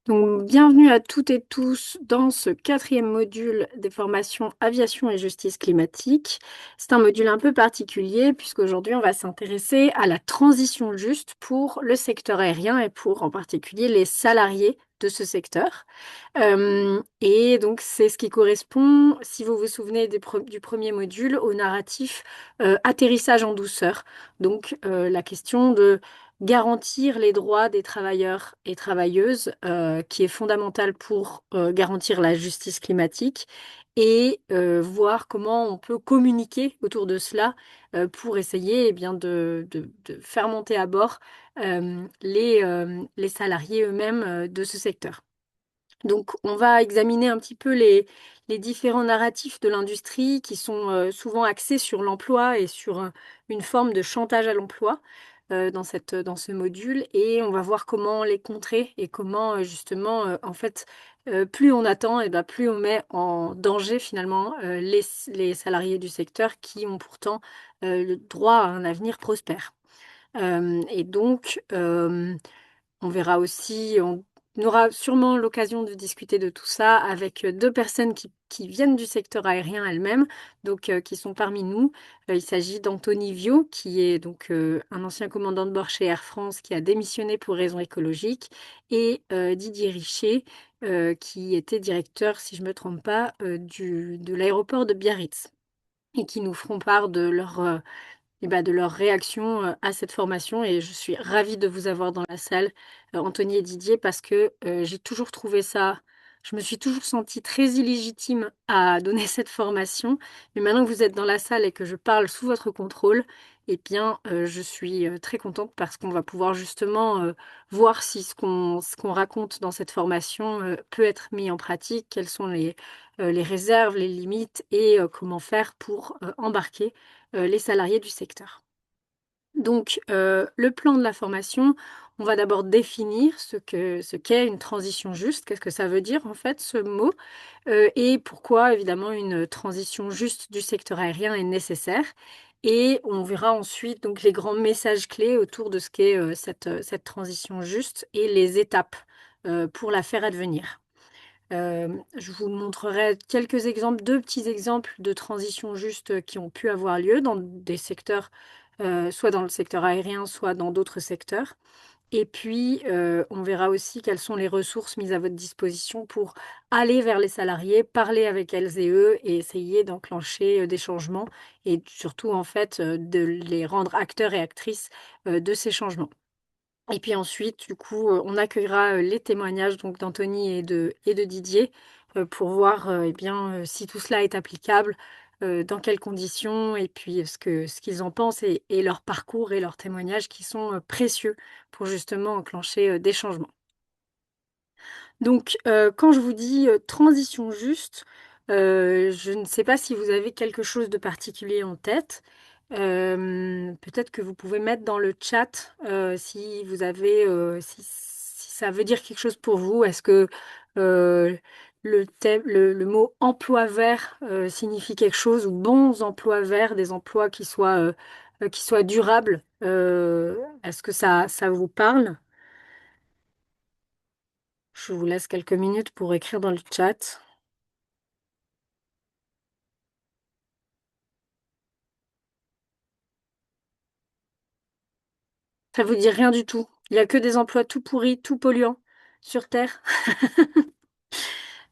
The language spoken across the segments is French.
Donc, bienvenue à toutes et tous dans ce quatrième module des formations aviation et justice climatique. C'est un module un peu particulier puisqu'aujourd'hui, on va s'intéresser à la transition juste pour le secteur aérien et pour en particulier les salariés de ce secteur. Et donc, c'est ce qui correspond, si vous vous souvenez du premier module, au narratif atterrissage en douceur. Donc, la question de garantir les droits des travailleurs et travailleuses, qui est fondamentale pour garantir la justice climatique, et voir comment on peut communiquer autour de cela pour essayer bien, de faire monter à bord les salariés eux-mêmes de ce secteur. Donc, on va examiner un petit peu les différents narratifs de l'industrie qui sont souvent axés sur l'emploi et sur une forme de chantage à l'emploi dans ce module. Et on va voir comment les contrer et comment justement, en fait, plus on attend, et ben, plus on met en danger finalement les salariés du secteur qui ont pourtant le droit à un avenir prospère. Et donc, on verra aussi, on aura sûrement l'occasion de discuter de tout ça avec deux personnes qui viennent du secteur aérien elles-mêmes, donc qui sont parmi nous. Il s'agit d'Anthony Viau, qui est donc un ancien commandant de bord chez Air France qui a démissionné pour raisons écologiques, et Didier Richer, qui était directeur, si je ne me trompe pas, de l'aéroport de Biarritz, et qui nous feront part de leur réaction à cette formation. Et je suis ravie de vous avoir dans la salle, Anthony et Didier, parce que j'ai toujours trouvé ça, je me suis toujours sentie très illégitime à donner cette formation. Mais maintenant que vous êtes dans la salle et que je parle sous votre contrôle, eh bien, je suis très contente parce qu'on va pouvoir justement voir si ce qu'on raconte dans cette formation peut être mis en pratique, quelles sont les réserves, les limites, et comment faire pour embarquer les salariés du secteur. Donc, le plan de la formation, on va d'abord définir ce qu'est une transition juste, qu'est-ce que ça veut dire en fait ce mot, et pourquoi évidemment une transition juste du secteur aérien est nécessaire. Et on verra ensuite donc les grands messages clés autour de ce qu'est cette transition juste et les étapes pour la faire advenir. Je vous montrerai quelques exemples, deux petits exemples de transitions justes qui ont pu avoir lieu dans des secteurs, soit dans le secteur aérien, soit dans d'autres secteurs. Et puis, on verra aussi quelles sont les ressources mises à votre disposition pour aller vers les salariés, parler avec elles et eux et essayer d'enclencher des changements, et surtout, en fait, de les rendre acteurs et actrices de ces changements. Et puis ensuite, du coup, on accueillera les témoignages donc d'Anthony et de Didier pour voir eh bien, si tout cela est applicable, dans quelles conditions, et puis ce qu'ils en pensent, et leur parcours et leurs témoignages qui sont précieux pour justement enclencher des changements. Donc, quand je vous dis transition juste, je ne sais pas si vous avez quelque chose de particulier en tête. Peut-être que vous pouvez mettre dans le chat si vous avez, si ça veut dire quelque chose pour vous. Est-ce que euh, le mot emploi vert signifie quelque chose, ou bons emplois verts, des emplois qui soient durables? Est-ce que ça vous parle? Je vous laisse quelques minutes pour écrire dans le chat. Ça vous dit rien du tout. Il n'y a que des emplois tout pourris, tout polluants sur Terre.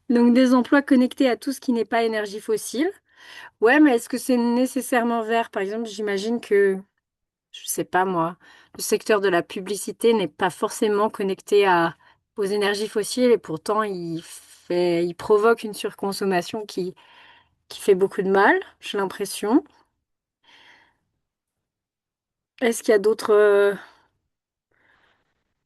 Donc des emplois connectés à tout ce qui n'est pas énergie fossile. Ouais, mais est-ce que c'est nécessairement vert? Par exemple, j'imagine que, je sais pas moi, le secteur de la publicité n'est pas forcément connecté aux énergies fossiles, et pourtant il provoque une surconsommation qui fait beaucoup de mal, j'ai l'impression. Est-ce qu'il y a d'autres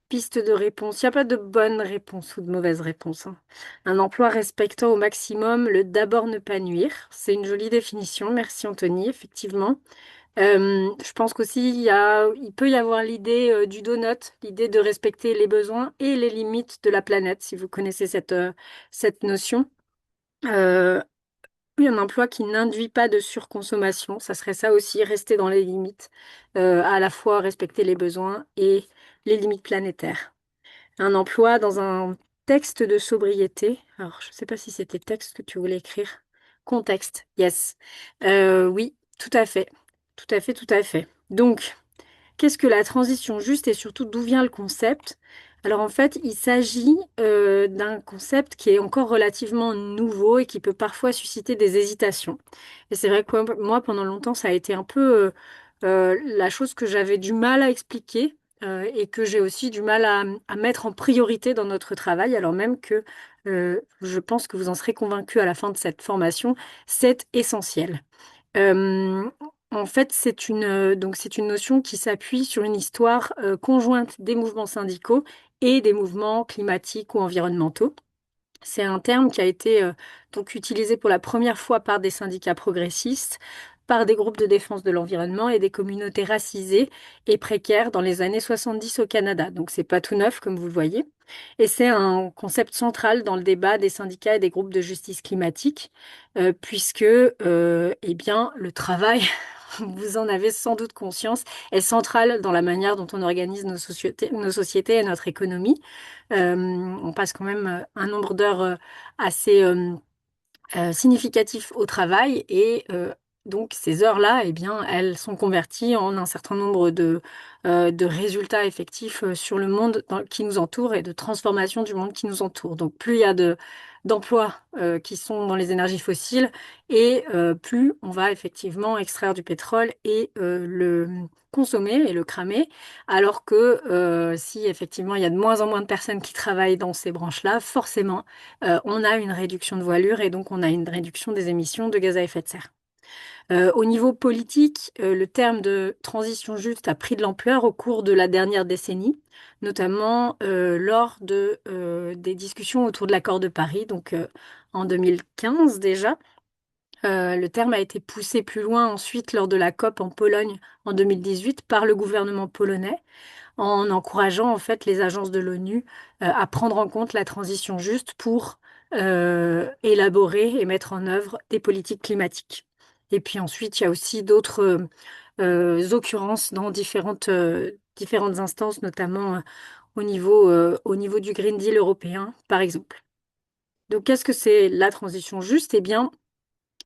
pistes de réponse? Il n'y a pas de bonne réponse ou de mauvaise réponse, hein. Un emploi respectant au maximum le d'abord ne pas nuire. C'est une jolie définition. Merci Anthony, effectivement. Je pense qu'aussi il peut y avoir l'idée du donut, l'idée de respecter les besoins et les limites de la planète, si vous connaissez cette notion. Euh, oui, un emploi qui n'induit pas de surconsommation, ça serait ça aussi, rester dans les limites, à la fois respecter les besoins et les limites planétaires. Un emploi dans un texte de sobriété. Alors, je ne sais pas si c'était texte que tu voulais écrire. Contexte, yes. Oui, tout à fait. Tout à fait, tout à fait. Donc, qu'est-ce que la transition juste et surtout d'où vient le concept? Alors en fait, il s'agit d'un concept qui est encore relativement nouveau et qui peut parfois susciter des hésitations. Et c'est vrai que moi, pendant longtemps, ça a été un peu la chose que j'avais du mal à expliquer et que j'ai aussi du mal à mettre en priorité dans notre travail, alors même que je pense que vous en serez convaincus à la fin de cette formation, c'est essentiel. Euh, En fait, c'est une notion qui s'appuie sur une histoire conjointe des mouvements syndicaux et des mouvements climatiques ou environnementaux. C'est un terme qui a été donc utilisé pour la première fois par des syndicats progressistes, par des groupes de défense de l'environnement et des communautés racisées et précaires dans les années 70 au Canada. Donc c'est pas tout neuf comme vous le voyez. Et c'est un concept central dans le débat des syndicats et des groupes de justice climatique, puisque eh bien, le travail, vous en avez sans doute conscience, est central dans la manière dont on organise nos sociétés et notre économie. On passe quand même un nombre d'heures assez significatif au travail et donc ces heures-là, eh bien, elles sont converties en un certain nombre de résultats effectifs sur le monde qui nous entoure et de transformation du monde qui nous entoure. Donc plus il y a d'emplois qui sont dans les énergies fossiles et plus on va effectivement extraire du pétrole et le consommer et le cramer, alors que si effectivement il y a de moins en moins de personnes qui travaillent dans ces branches-là, forcément on a une réduction de voilure et donc on a une réduction des émissions de gaz à effet de serre. Au niveau politique, le terme de transition juste a pris de l'ampleur au cours de la dernière décennie, notamment lors des discussions autour de l'accord de Paris, donc en 2015 déjà. Le terme a été poussé plus loin ensuite lors de la COP en Pologne en 2018 par le gouvernement polonais en encourageant en fait les agences de l'ONU à prendre en compte la transition juste pour élaborer et mettre en œuvre des politiques climatiques. Et puis ensuite, il y a aussi d'autres occurrences dans différentes instances, notamment au niveau du Green Deal européen, par exemple. Donc, qu'est-ce que c'est la transition juste? Eh bien,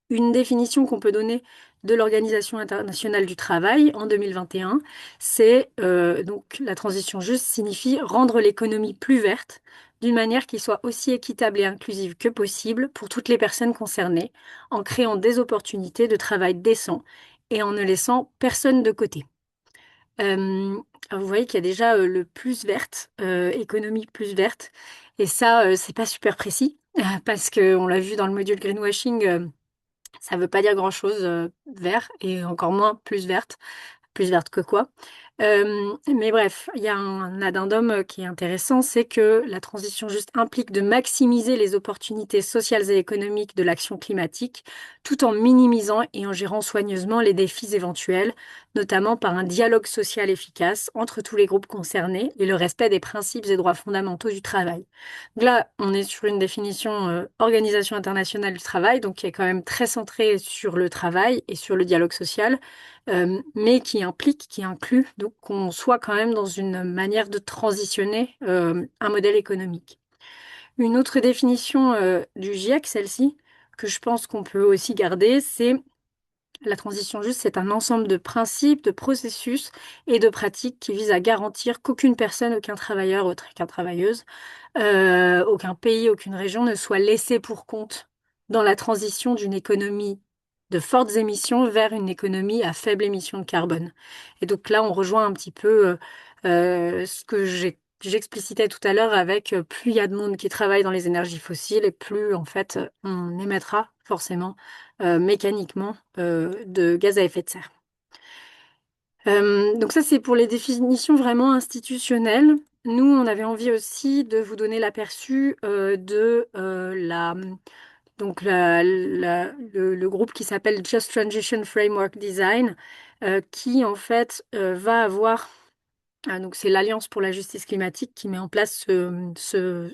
une définition qu'on peut donner de l'Organisation internationale du travail en 2021, c'est donc la transition juste signifie rendre l'économie plus verte d'une manière qui soit aussi équitable et inclusive que possible pour toutes les personnes concernées, en créant des opportunités de travail décents et en ne laissant personne de côté. Alors vous voyez qu'il y a déjà le plus verte, économie plus verte, et ça, c'est pas super précis, parce qu'on l'a vu dans le module greenwashing. Ça veut pas dire grand-chose, vert, et encore moins plus verte que quoi. Mais bref, il y a un addendum qui est intéressant, c'est que la transition juste implique de maximiser les opportunités sociales et économiques de l'action climatique, tout en minimisant et en gérant soigneusement les défis éventuels, notamment par un dialogue social efficace entre tous les groupes concernés et le respect des principes et droits fondamentaux du travail. Donc là, on est sur une définition Organisation internationale du travail, donc qui est quand même très centrée sur le travail et sur le dialogue social, mais qui implique, qui inclut donc qu'on soit quand même dans une manière de transitionner un modèle économique. Une autre définition du GIEC, celle-ci, que je pense qu'on peut aussi garder, c'est la transition juste, c'est un ensemble de principes, de processus et de pratiques qui visent à garantir qu'aucune personne, aucun travailleur, aucune travailleuse, aucun pays, aucune région ne soit laissé pour compte dans la transition d'une économie de fortes émissions vers une économie à faible émission de carbone. Et donc là, on rejoint un petit peu ce que j'explicitais tout à l'heure avec plus il y a de monde qui travaille dans les énergies fossiles et plus en fait on émettra forcément mécaniquement de gaz à effet de serre. Donc ça, c'est pour les définitions vraiment institutionnelles. Nous, on avait envie aussi de vous donner l'aperçu de le groupe qui s'appelle Just Transition Framework Design, qui en fait va avoir donc c'est l'Alliance pour la justice climatique qui met en place ce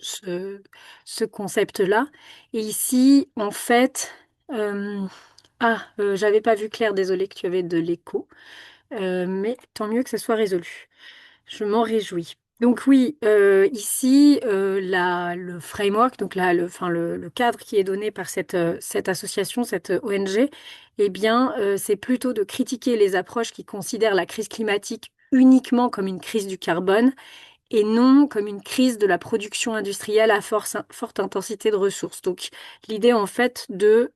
concept-là. Et ici, en fait, euh, j'avais pas vu Claire, désolée que tu avais de l'écho. Mais tant mieux que ça soit résolu. Je m'en réjouis. Donc oui, ici, le framework, donc le cadre qui est donné par cette association, cette ONG, eh bien, c'est plutôt de critiquer les approches qui considèrent la crise climatique uniquement comme une crise du carbone et non comme une crise de la production industrielle à forte intensité de ressources. Donc l'idée, en fait, de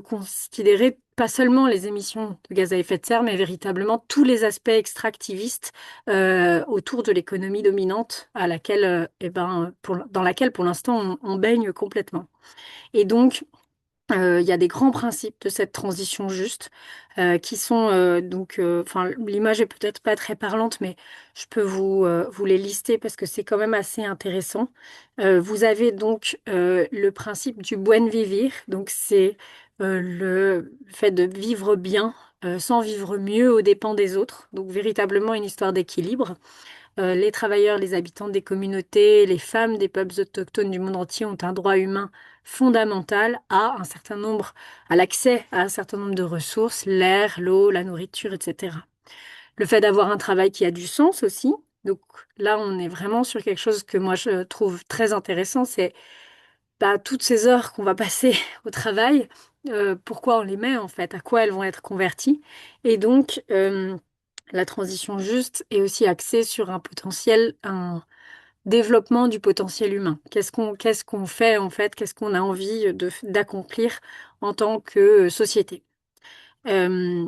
considérer pas seulement les émissions de gaz à effet de serre, mais véritablement tous les aspects extractivistes autour de l'économie dominante à laquelle, dans laquelle pour l'instant on baigne complètement. Et donc, il y a des grands principes de cette transition juste qui sont enfin, l'image est peut-être pas très parlante, mais je peux vous les lister parce que c'est quand même assez intéressant. Vous avez donc le principe du buen vivir, donc c'est le fait de vivre bien sans vivre mieux aux dépens des autres, donc véritablement une histoire d'équilibre. Les travailleurs, les habitants des communautés, les femmes des peuples autochtones du monde entier ont un droit humain fondamental à l'accès à un certain nombre de ressources, l'air, l'eau, la nourriture, etc. Le fait d'avoir un travail qui a du sens aussi. Donc là, on est vraiment sur quelque chose que moi je trouve très intéressant, c'est toutes ces heures qu'on va passer au travail, pourquoi on les met en fait, à quoi elles vont être converties. Et donc, la transition juste est aussi axée sur un développement du potentiel humain. Qu'est-ce qu'on fait en fait, qu'est-ce qu'on a envie d'accomplir en tant que société. Euh,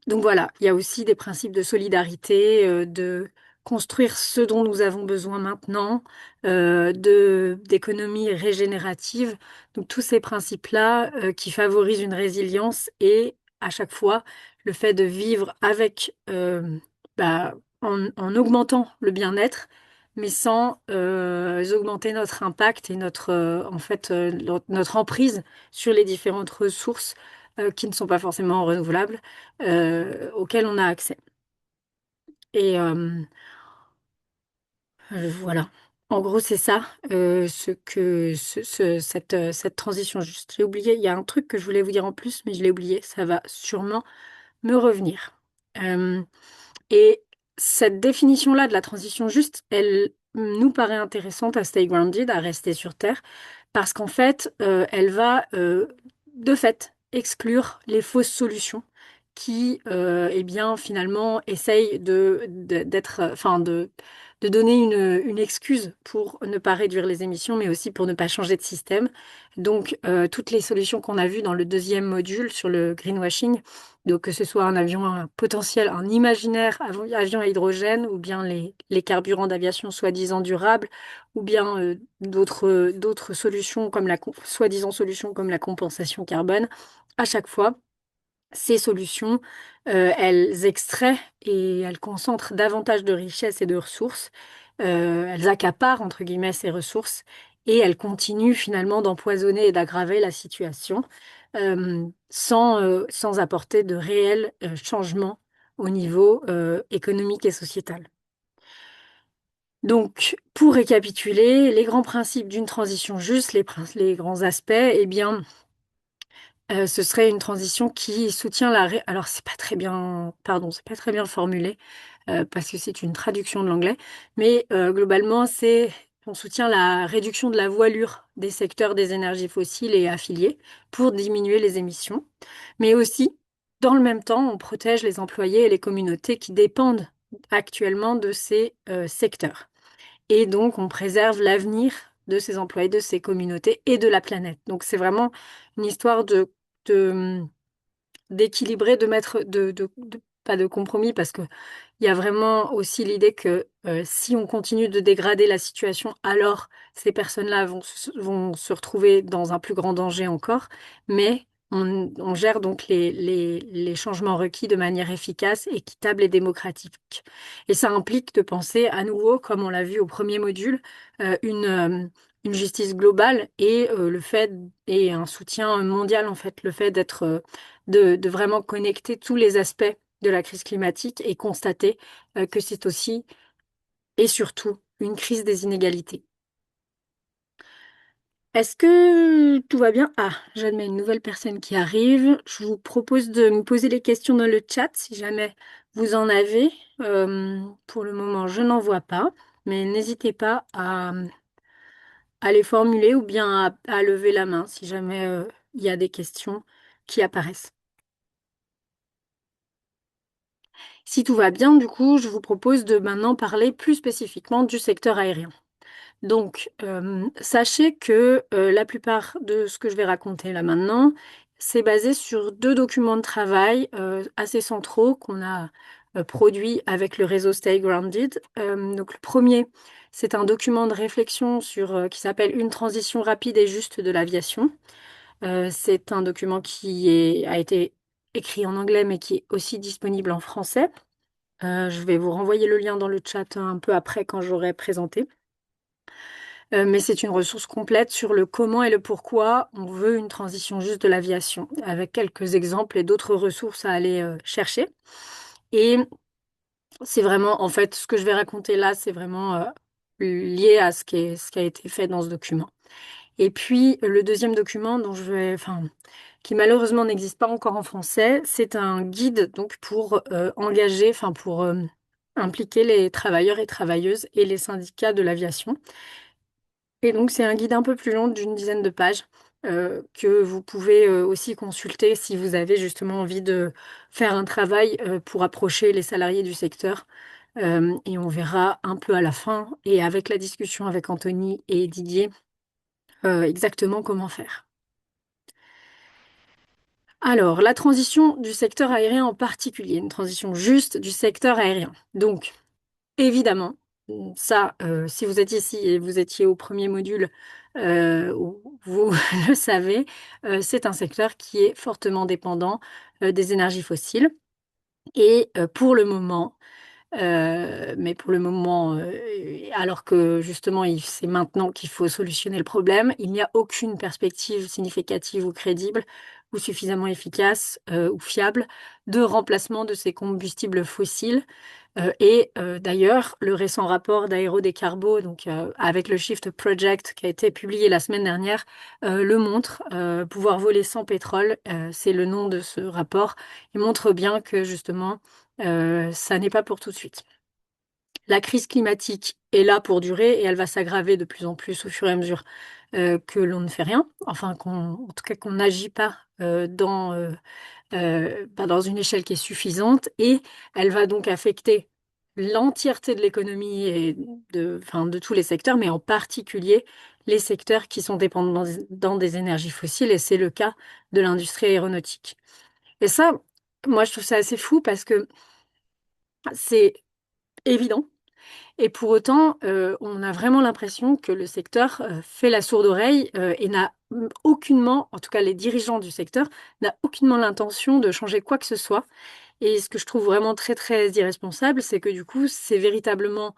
donc voilà, il y a aussi des principes de solidarité, de construire ce dont nous avons besoin maintenant, d'économie régénérative. Donc tous ces principes-là, qui favorisent une résilience et à chaque fois le fait de vivre en augmentant le bien-être, mais sans augmenter notre impact et notre emprise sur les différentes ressources qui ne sont pas forcément renouvelables auxquels on a accès. Et voilà. En gros, c'est ça, cette transition juste. J'ai oublié, il y a un truc que je voulais vous dire en plus, mais je l'ai oublié. Ça va sûrement me revenir. Euh, et cette définition-là de la transition juste, elle nous paraît intéressante à Stay Grounded, à rester sur Terre, parce qu'en fait, elle va de fait exclure les fausses solutions qui, eh bien, finalement, essayent de donner une excuse pour ne pas réduire les émissions, mais aussi pour ne pas changer de système. Donc, toutes les solutions qu'on a vues dans le deuxième module sur le greenwashing, donc que ce soit un avion un potentiel, un imaginaire avion à hydrogène, ou bien les carburants d'aviation soi-disant durables, ou bien d'autres solutions comme soi-disant solutions comme la compensation carbone. À chaque fois, ces solutions, elles extraient et elles concentrent davantage de richesses et de ressources. Elles accaparent, entre guillemets, ces ressources et elles continuent finalement d'empoisonner et d'aggraver la situation sans apporter de réels changements au niveau économique et sociétal. Donc, pour récapituler, les grands principes d'une transition juste, les grands aspects, eh bien, ce serait une transition qui soutient Alors, c'est pas très bien, pardon, c'est pas très bien formulé parce que c'est une traduction de l'anglais, mais globalement, on soutient la réduction de la voilure des secteurs des énergies fossiles et affiliés pour diminuer les émissions, mais aussi, dans le même temps, on protège les employés et les communautés qui dépendent actuellement de ces secteurs. Et donc, on préserve l'avenir de ces employés, de ces communautés et de la planète. Donc, c'est vraiment une histoire de- d'équilibrer, pas de compromis, parce que il y a vraiment aussi l'idée que si on continue de dégrader la situation, alors ces personnes-là vont se retrouver dans un plus grand danger encore. Mais on gère donc les changements requis de manière efficace, équitable et démocratique. Et ça implique de penser à nouveau, comme on l'a vu au premier module, une justice globale et et un soutien mondial en fait, le fait de vraiment connecter tous les aspects de la crise climatique et constater que c'est aussi et surtout une crise des inégalités. Est-ce que tout va bien? Ah, j'admets une nouvelle personne qui arrive. Je vous propose de me poser les questions dans le chat si jamais vous en avez. Pour le moment, je n'en vois pas, mais n'hésitez pas à les formuler ou bien à lever la main si jamais il y a des questions qui apparaissent. Si tout va bien, du coup, je vous propose de maintenant parler plus spécifiquement du secteur aérien. Donc, sachez que la plupart de ce que je vais raconter là maintenant, c'est basé sur deux documents de travail assez centraux qu'on a produits avec le réseau Stay Grounded. Donc, le premier, c'est un document de réflexion qui s'appelle Une transition rapide et juste de l'aviation. C'est un document a été écrit en anglais, mais qui est aussi disponible en français. Je vais vous renvoyer le lien dans le chat un peu après quand j'aurai présenté. Mais c'est une ressource complète sur le comment et le pourquoi on veut une transition juste de l'aviation, avec quelques exemples et d'autres ressources à aller chercher. Et c'est vraiment, en fait, ce que je vais raconter là, c'est vraiment lié à ce qui a été fait dans ce document. Et puis, le deuxième document qui malheureusement n'existe pas encore en français, c'est un guide donc pour pour impliquer les travailleurs et travailleuses et les syndicats de l'aviation. Et donc, c'est un guide un peu plus long d'une dizaine de pages que vous pouvez aussi consulter si vous avez justement envie de faire un travail pour approcher les salariés du secteur. Et on verra un peu à la fin et avec la discussion avec Anthony et Didier exactement comment faire. Alors, la transition du secteur aérien en particulier, une transition juste du secteur aérien. Donc, évidemment, ça, si vous êtes ici et vous étiez au premier module, vous le savez, c'est un secteur qui est fortement dépendant des énergies fossiles. Et pour le moment, alors que justement, c'est maintenant qu'il faut solutionner le problème, il n'y a aucune perspective significative ou crédible ou suffisamment efficace ou fiable de remplacement de ces combustibles fossiles. D'ailleurs, le récent rapport d'Aérodécarbo, avec le Shift Project qui a été publié la semaine dernière, le montre. Pouvoir voler sans pétrole, c'est le nom de ce rapport. Il montre bien que justement, ça n'est pas pour tout de suite. La crise climatique est là pour durer et elle va s'aggraver de plus en plus au fur et à mesure que l'on ne fait rien, en tout cas qu'on n'agit pas dans une échelle qui est suffisante et elle va donc affecter l'entièreté de l'économie et de tous les secteurs, mais en particulier les secteurs qui sont dépendants dans des énergies fossiles et c'est le cas de l'industrie aéronautique. Et ça, moi, je trouve ça assez fou parce que c'est évident. Et pour autant, on a vraiment l'impression que le secteur fait la sourde oreille et n'a aucunement, en tout cas les dirigeants du secteur, n'a aucunement l'intention de changer quoi que ce soit. Et ce que je trouve vraiment très très irresponsable, c'est que du coup, c'est véritablement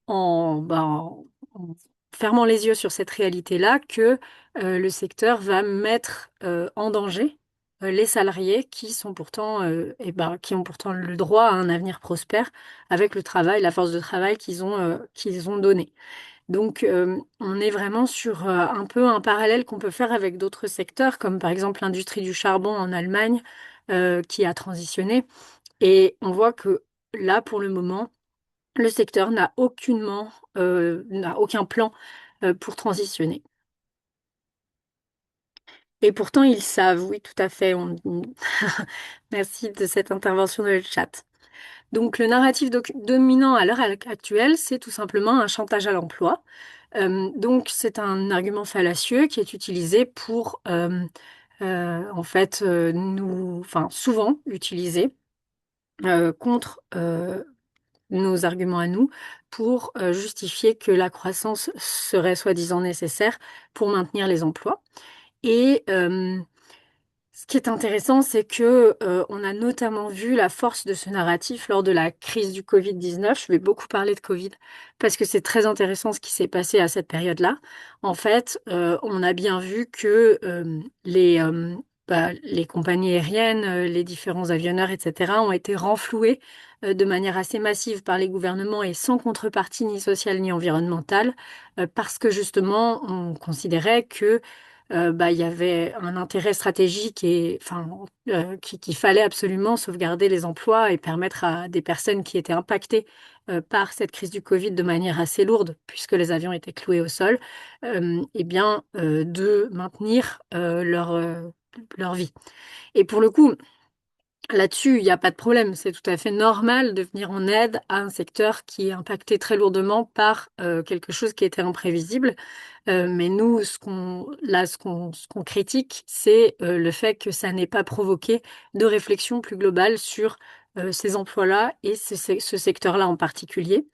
en fermant les yeux sur cette réalité-là que le secteur va mettre en danger les salariés qui sont pourtant, qui ont pourtant le droit à un avenir prospère avec le travail, la force de travail qu'ils ont donné. Donc, on est vraiment sur un peu un parallèle qu'on peut faire avec d'autres secteurs, comme par exemple l'industrie du charbon en Allemagne, qui a transitionné. Et on voit que là, pour le moment, le secteur n'a aucun plan pour transitionner. Et pourtant, ils savent, oui, tout à fait. Merci de cette intervention dans le chat. Donc, le narratif dominant à l'heure actuelle, c'est tout simplement un chantage à l'emploi. C'est un argument fallacieux qui est utilisé pour, souvent utilisé contre nos arguments à nous pour justifier que la croissance serait soi-disant nécessaire pour maintenir les emplois. Et ce qui est intéressant, c'est que on a notamment vu la force de ce narratif lors de la crise du Covid-19. Je vais beaucoup parler de Covid parce que c'est très intéressant ce qui s'est passé à cette période-là. En fait, on a bien vu que les compagnies aériennes, les différents avionneurs, etc., ont été renfloués de manière assez massive par les gouvernements et sans contrepartie ni sociale ni environnementale, parce que justement, on considérait que il y avait un intérêt stratégique et enfin qu'il fallait absolument sauvegarder les emplois et permettre à des personnes qui étaient impactées par cette crise du Covid de manière assez lourde, puisque les avions étaient cloués au sol, de maintenir leur vie. Et pour le coup, là-dessus, il n'y a pas de problème. C'est tout à fait normal de venir en aide à un secteur qui est impacté très lourdement par quelque chose qui était imprévisible. Mais nous, ce qu'on critique, c'est le fait que ça n'ait pas provoqué de réflexion plus globale sur ces emplois-là et ce secteur-là en particulier.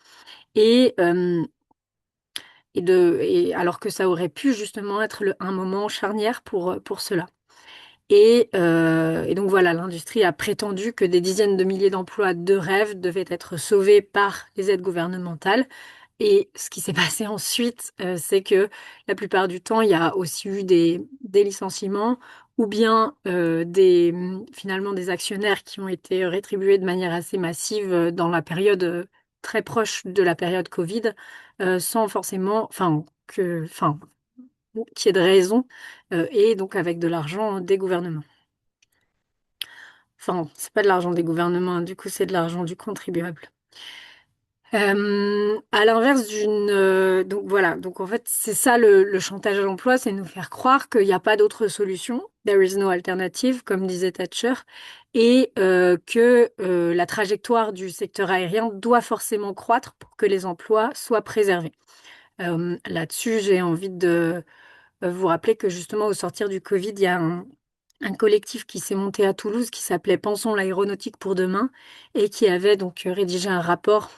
Et, euh, et alors que ça aurait pu justement être un moment charnière pour cela. Et donc voilà, l'industrie a prétendu que des dizaines de milliers d'emplois de rêve devaient être sauvés par les aides gouvernementales. Et ce qui s'est passé ensuite, c'est que la plupart du temps, il y a aussi eu des licenciements ou bien finalement des actionnaires qui ont été rétribués de manière assez massive dans la période très proche de la période Covid, sans forcément, qu'il y ait de raison, et donc avec de l'argent des gouvernements. Enfin, c'est pas de l'argent des gouvernements, hein, du coup, c'est de l'argent du contribuable. À l'inverse donc voilà, donc en fait, c'est ça le chantage à l'emploi, c'est nous faire croire qu'il n'y a pas d'autre solution, there is no alternative, comme disait Thatcher, et que la trajectoire du secteur aérien doit forcément croître pour que les emplois soient préservés. Là-dessus, j'ai envie de vous rappeler que justement, au sortir du Covid, il y a un collectif qui s'est monté à Toulouse qui s'appelait Pensons l'aéronautique pour demain et qui avait donc rédigé un rapport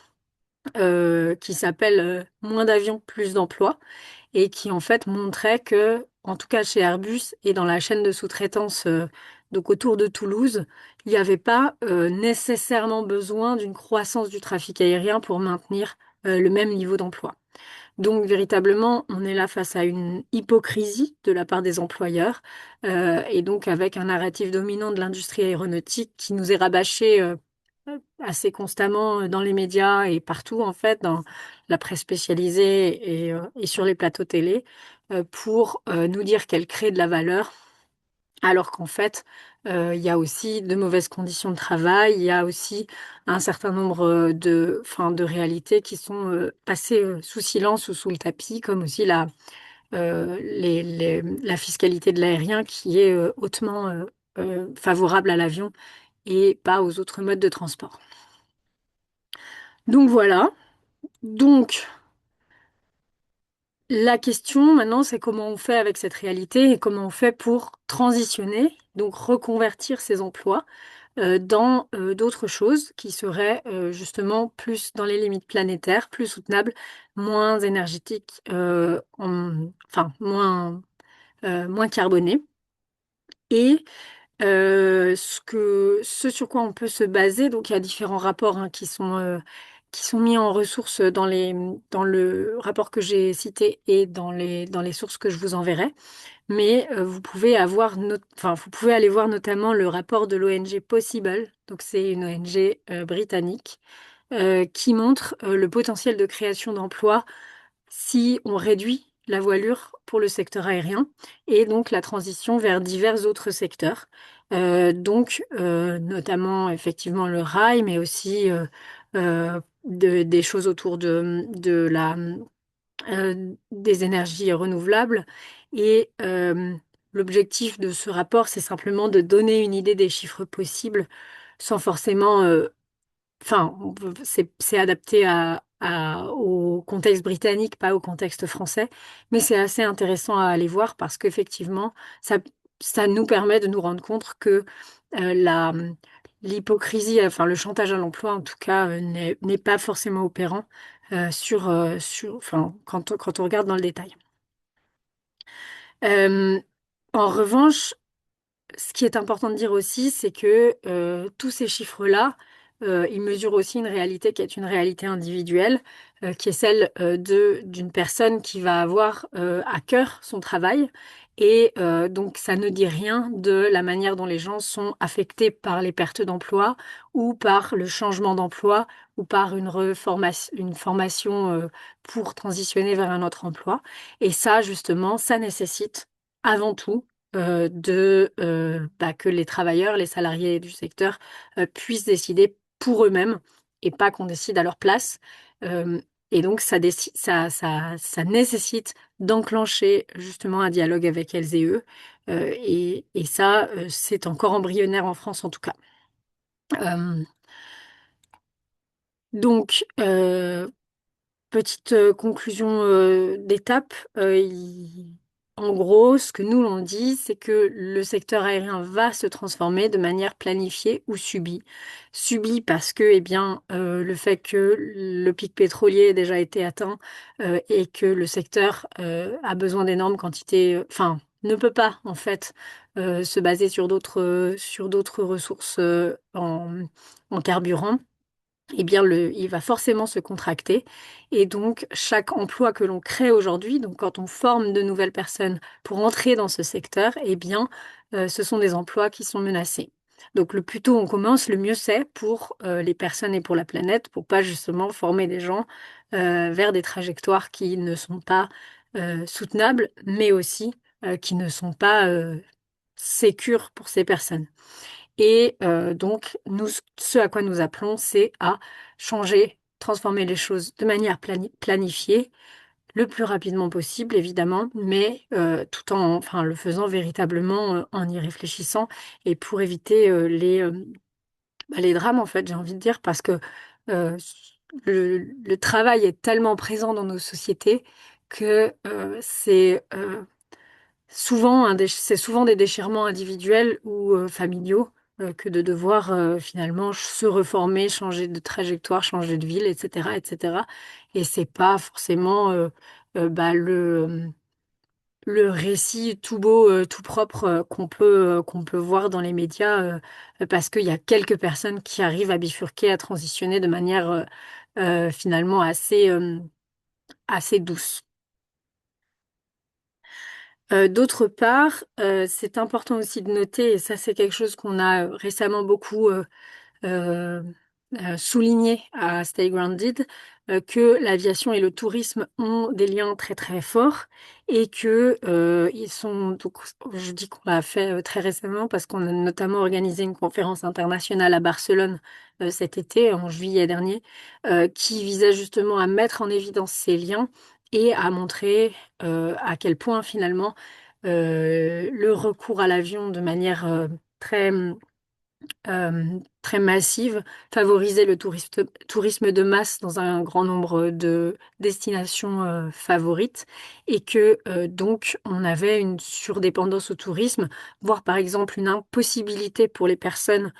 qui s'appelle Moins d'avions, plus d'emplois et qui en fait montrait que, en tout cas chez Airbus et dans la chaîne de sous-traitance donc autour de Toulouse, il n'y avait pas nécessairement besoin d'une croissance du trafic aérien pour maintenir le même niveau d'emploi. Donc véritablement, on est là face à une hypocrisie de la part des employeurs et donc avec un narratif dominant de l'industrie aéronautique qui nous est rabâché assez constamment dans les médias et partout en fait, dans la presse spécialisée et sur les plateaux télé, pour nous dire qu'elle crée de la valeur alors qu'en fait, il y a aussi de mauvaises conditions de travail, il y a aussi un certain nombre de réalités qui sont passées sous silence ou sous le tapis, comme aussi la fiscalité de l'aérien qui est hautement favorable à l'avion et pas aux autres modes de transport. Donc voilà. Donc la question maintenant, c'est comment on fait avec cette réalité et comment on fait pour transitionner, donc reconvertir ces emplois dans d'autres choses qui seraient justement plus dans les limites planétaires, plus soutenables, moins énergétiques, moins carbonées. Et ce sur quoi on peut se baser, donc il y a différents rapports hein, qui sont mis en ressources dans le rapport que j'ai cité et dans les sources que je vous enverrai. Mais vous pouvez aller voir notamment le rapport de l'ONG Possible, donc c'est une ONG britannique, qui montre le potentiel de création d'emplois si on réduit la voilure pour le secteur aérien et donc la transition vers divers autres secteurs. Notamment effectivement le rail, mais aussi des choses autour des énergies renouvelables. Et l'objectif de ce rapport, c'est simplement de donner une idée des chiffres possibles sans forcément c'est adapté au contexte britannique, pas au contexte français, mais c'est assez intéressant à aller voir parce qu'effectivement, ça, ça nous permet de nous rendre compte que l'hypocrisie, enfin le chantage à l'emploi en tout cas, n'est pas forcément opérant quand on regarde dans le détail. Euh, En revanche, ce qui est important de dire aussi, c'est que tous ces chiffres-là, ils mesurent aussi une réalité qui est une réalité individuelle, qui est celle d'une personne qui va avoir à cœur son travail Et donc, ça ne dit rien de la manière dont les gens sont affectés par les pertes d'emploi ou par le changement d'emploi ou par une formation pour transitionner vers un autre emploi. Et ça, justement, ça nécessite avant tout que les travailleurs, les salariés du secteur puissent décider pour eux-mêmes et pas qu'on décide à leur place. Euh, et donc, ça nécessite d'enclencher justement un dialogue avec elles et eux. Et ça, c'est encore embryonnaire en France en tout cas. Euh, donc, petite conclusion d'étape. En gros, ce que nous l'on dit, c'est que le secteur aérien va se transformer de manière planifiée ou subie. Subie parce que, eh bien, le fait que le pic pétrolier ait déjà été atteint et que le secteur a besoin d'énormes quantités, enfin, ne peut pas en fait se baser sur d'autres ressources en carburant, eh bien, il va forcément se contracter. Et donc, chaque emploi que l'on crée aujourd'hui, donc quand on forme de nouvelles personnes pour entrer dans ce secteur, eh bien, ce sont des emplois qui sont menacés. Donc, le plus tôt on commence, le mieux c'est pour les personnes et pour la planète, pour pas justement former des gens vers des trajectoires qui ne sont pas soutenables, mais aussi qui ne sont pas sécures pour ces personnes. Et donc, nous, ce à quoi nous appelons, c'est à changer, transformer les choses de manière planifiée, le plus rapidement possible, évidemment, mais tout en, enfin, le faisant véritablement en y réfléchissant et pour éviter les drames, en fait, j'ai envie de dire, parce que euh, le travail est tellement présent dans nos sociétés que c'est souvent des déchirements individuels ou familiaux que de devoir finalement se reformer, changer de trajectoire, changer de ville, etc., etc. Et c'est pas forcément le récit tout beau, tout propre qu'on peut voir dans les médias parce qu'il y a quelques personnes qui arrivent à bifurquer, à transitionner de manière finalement assez douce. D'autre part, c'est important aussi de noter, et ça c'est quelque chose qu'on a récemment beaucoup euh, souligné à Stay Grounded, que l'aviation et le tourisme ont des liens très très forts et que ils sont, donc je dis qu'on l'a fait très récemment parce qu'on a notamment organisé une conférence internationale à Barcelone cet été, en juillet dernier, qui visait justement à mettre en évidence ces liens et à montrer à quel point finalement le recours à l'avion de manière très très massive, favoriser le tourisme de masse dans un grand nombre de destinations favorites et que donc on avait une surdépendance au tourisme, voire par exemple une impossibilité pour les personnes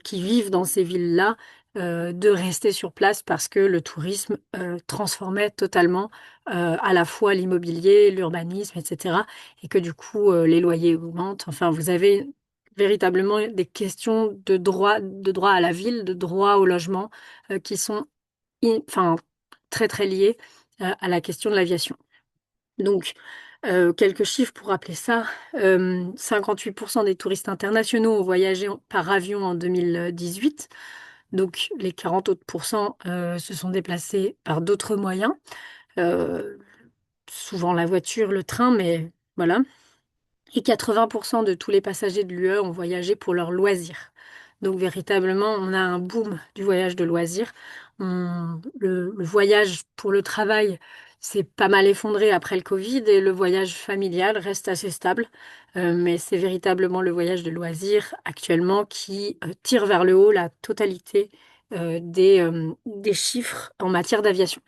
qui vivent dans ces villes-là de rester sur place parce que le tourisme transformait totalement à la fois l'immobilier, l'urbanisme, etc. et que du coup les loyers augmentent. Enfin, vous avez véritablement des questions de droit à la ville, de droit au logement, qui sont enfin, très très liées à la question de l'aviation. Donc, quelques chiffres pour rappeler ça. 58% des touristes internationaux ont voyagé par avion en 2018. Donc, les 40 autres pourcents se sont déplacés par d'autres moyens, euh, souvent la voiture, le train, mais voilà. Et 80% de tous les passagers de l'UE ont voyagé pour leur loisir. Donc véritablement, on a un boom du voyage de loisirs. Le voyage pour le travail s'est pas mal effondré après le Covid et le voyage familial reste assez stable. Mais c'est véritablement le voyage de loisirs actuellement qui tire vers le haut la totalité des chiffres en matière d'aviation.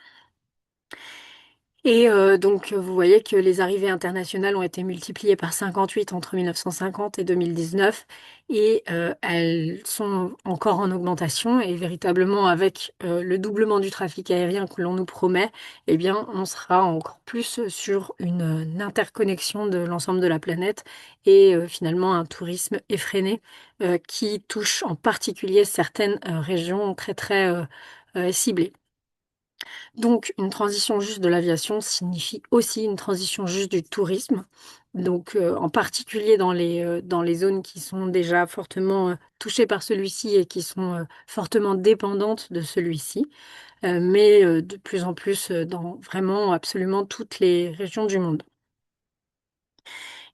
Et donc, vous voyez que les arrivées internationales ont été multipliées par 58 entre 1950 et 2019, et elles sont encore en augmentation, et véritablement avec le doublement du trafic aérien que l'on nous promet, eh bien, on sera encore plus sur une interconnexion de l'ensemble de la planète, et finalement un tourisme effréné qui touche en particulier certaines régions très très ciblées. Donc, une transition juste de l'aviation signifie aussi une transition juste du tourisme. donc en particulier dans les zones qui sont déjà fortement touchées par celui-ci et qui sont fortement dépendantes de celui-ci, mais de plus en plus dans vraiment absolument toutes les régions du monde.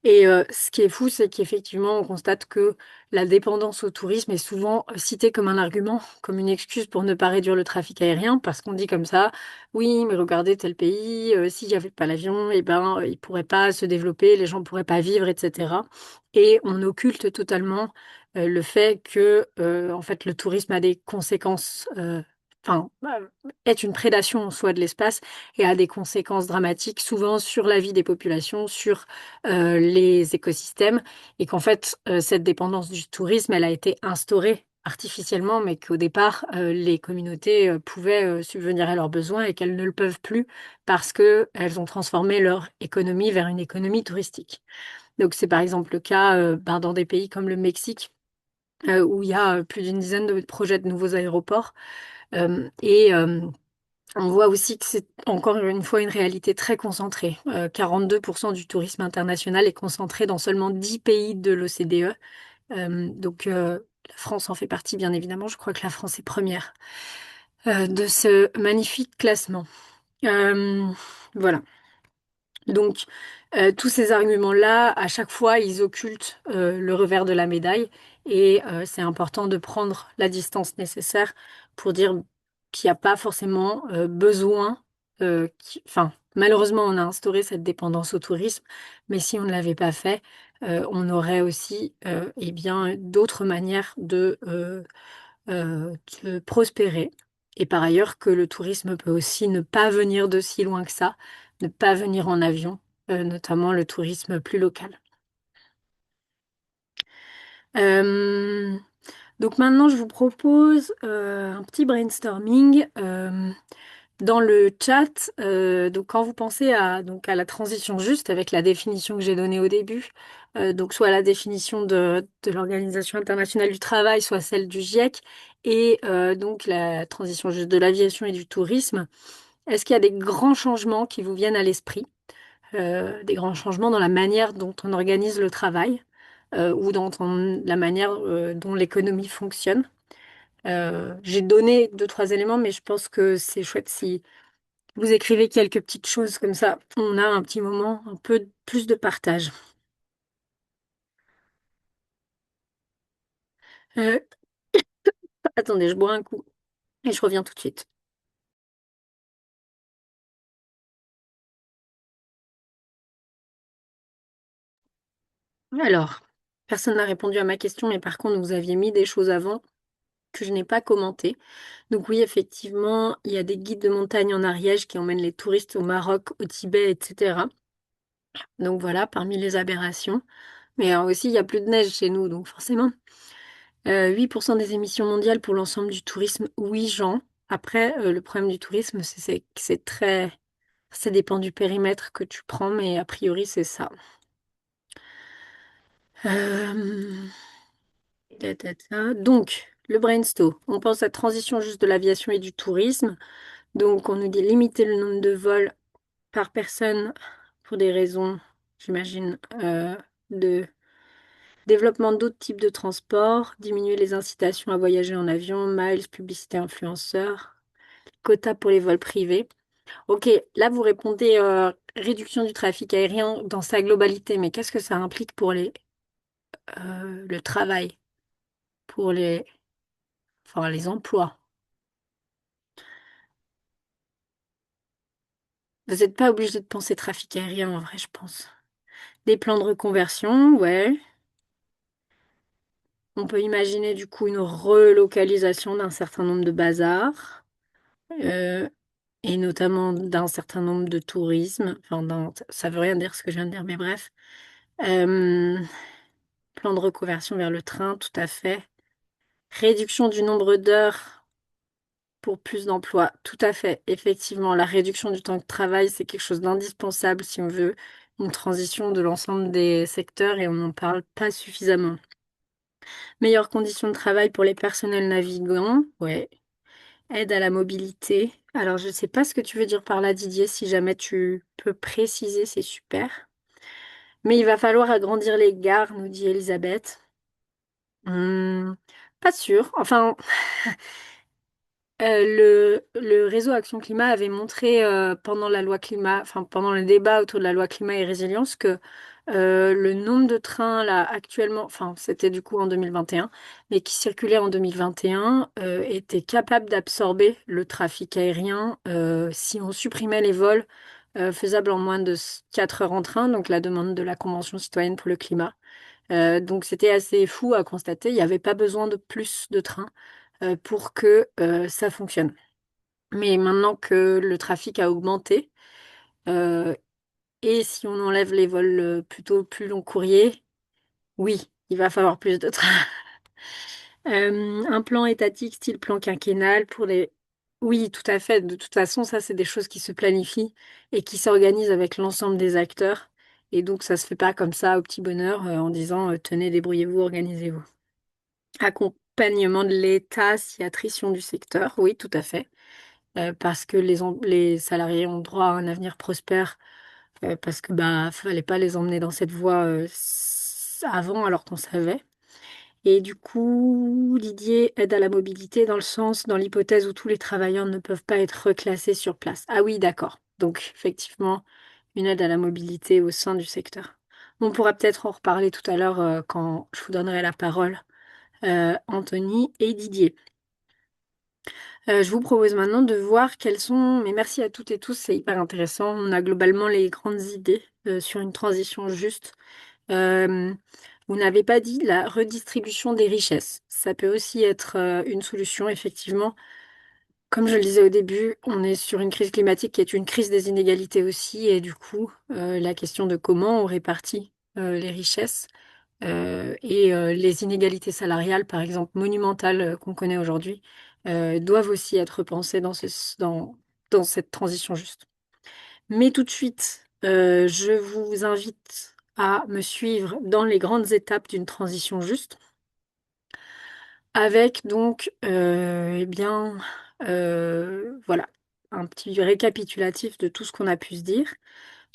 Et ce qui est fou, c'est qu'effectivement, on constate que la dépendance au tourisme est souvent citée comme un argument, comme une excuse pour ne pas réduire le trafic aérien, parce qu'on dit comme ça, oui, mais regardez tel pays, s'il n'y avait pas l'avion, eh ben, il pourrait pas se développer, les gens pourraient pas vivre, etc. Et on occulte totalement le fait que, en fait, le tourisme a des conséquences, enfin, est une prédation en soi de l'espace et a des conséquences dramatiques, souvent sur la vie des populations, sur les écosystèmes et qu'en fait, cette dépendance du tourisme, elle a été instaurée artificiellement, mais qu'au départ, les communautés pouvaient subvenir à leurs besoins et qu'elles ne le peuvent plus parce que elles ont transformé leur économie vers une économie touristique. Donc c'est par exemple le cas dans des pays comme le Mexique, où il y a plus d'une dizaine de projets de nouveaux aéroports. Et on voit aussi que c'est encore une fois une réalité très concentrée. 42% du tourisme international est concentré dans seulement 10 pays de l'OCDE. La France en fait partie, bien évidemment. Je crois que la France est première de ce magnifique classement. Euh, voilà. Donc, tous ces arguments-là, à chaque fois, ils occultent le revers de la médaille et c'est important de prendre la distance nécessaire pour dire qu'il n'y a pas forcément besoin. Enfin, malheureusement, on a instauré cette dépendance au tourisme, mais si on ne l'avait pas fait, on aurait aussi eh bien, d'autres manières de prospérer. Et par ailleurs, que le tourisme peut aussi ne pas venir de si loin que ça, ne pas venir en avion, notamment le tourisme plus local. Euh, donc maintenant, je vous propose un petit brainstorming. Dans le chat, donc quand vous pensez à la transition juste avec la définition que j'ai donnée au début, donc soit la définition de l'Organisation internationale du travail, soit celle du GIEC, et donc la transition juste de l'aviation et du tourisme, est-ce qu'il y a des grands changements qui vous viennent à l'esprit, des grands changements dans la manière dont on organise le travail, ou dans la manière dont l'économie fonctionne? J'ai donné deux, trois éléments, mais je pense que c'est chouette si vous écrivez quelques petites choses comme ça. On a un petit moment, un peu plus de partage. Euh, Attendez, je bois un coup et je reviens tout de suite. Alors, personne n'a répondu à ma question, mais par contre, vous aviez mis des choses avant que je n'ai pas commentées. Donc oui, effectivement, il y a des guides de montagne en Ariège qui emmènent les touristes au Maroc, au Tibet, etc. Donc voilà, parmi les aberrations. Mais aussi, il y a plus de neige chez nous, donc forcément. 8% des émissions mondiales pour l'ensemble du tourisme, oui, Jean. Après, le problème du tourisme, que c'est très... Ça dépend du périmètre que tu prends, mais a priori, c'est ça. Euh, Donc, le brainstorm, on pense à transition juste de l'aviation et du tourisme. Donc, on nous dit limiter le nombre de vols par personne pour des raisons, j'imagine, de développement d'autres types de transports, diminuer les incitations à voyager en avion, miles, publicité influenceurs, quota pour les vols privés. Ok, là vous répondez réduction du trafic aérien dans sa globalité, mais qu'est-ce que ça implique pour le travail, pour les emplois? Vous n'êtes pas obligé de penser trafic aérien en vrai, je pense. Des plans de reconversion, ouais. On peut imaginer du coup une relocalisation d'un certain nombre de bazars. Euh, et notamment d'un certain nombre de tourismes. Enfin, ça veut rien dire ce que je viens de dire, mais bref. Euh, Plan de reconversion vers le train, tout à fait. Réduction du nombre d'heures pour plus d'emplois, tout à fait. Effectivement, la réduction du temps de travail, c'est quelque chose d'indispensable si on veut une transition de l'ensemble des secteurs et on n'en parle pas suffisamment. Meilleures conditions de travail pour les personnels navigants, ouais. Aide à la mobilité. Alors, je ne sais pas ce que tu veux dire par là, Didier. Si jamais tu peux préciser, c'est super. Mais il va falloir agrandir les gares, nous dit Elisabeth. Hmm, pas sûr. Enfin, le réseau Action Climat avait montré pendant la loi climat, enfin pendant le débat autour de la loi climat et résilience que le nombre de trains là actuellement, enfin c'était du coup en 2021, mais qui circulaient en 2021 était capable d'absorber le trafic aérien si on supprimait les vols faisables en moins de 4 heures en train, donc la demande de la Convention citoyenne pour le climat. Donc c'était assez fou à constater. Il n'y avait pas besoin de plus de trains pour que ça fonctionne. Mais maintenant que le trafic a augmenté, euh, et si on enlève les vols plutôt plus long courriers, oui, il va falloir plus de trains. Un plan étatique style plan quinquennal pour les... Oui, tout à fait. De toute façon, ça, c'est des choses qui se planifient et qui s'organisent avec l'ensemble des acteurs. Et donc, ça se fait pas comme ça au petit bonheur en disant tenez, débrouillez-vous, organisez-vous. Accompagnement de l'État, si attrition du secteur, oui, tout à fait. Parce que les salariés ont droit à un avenir prospère, parce que bah fallait pas les emmener dans cette voie avant alors qu'on savait. Et du coup, Didier aide à la mobilité dans le sens, dans l'hypothèse où tous les travailleurs ne peuvent pas être reclassés sur place. Ah oui, d'accord. Donc effectivement, une aide à la mobilité au sein du secteur. On pourra peut-être en reparler tout à l'heure quand je vous donnerai la parole, Anthony et Didier. Je vous propose maintenant de voir quelles sont, mais merci à toutes et tous, c'est hyper intéressant. On a globalement les grandes idées sur une transition juste. Euh, Vous n'avez pas dit la redistribution des richesses. Ça peut aussi être une solution, effectivement. Comme je le disais au début, on est sur une crise climatique qui est une crise des inégalités aussi, et du coup, la question de comment on répartit les richesses et les inégalités salariales, par exemple, monumentales qu'on connaît aujourd'hui, doivent aussi être pensées dans cette transition juste. Mais tout de suite, je vous invite à me suivre dans les grandes étapes d'une transition juste, avec donc, eh bien, voilà, un petit récapitulatif de tout ce qu'on a pu se dire.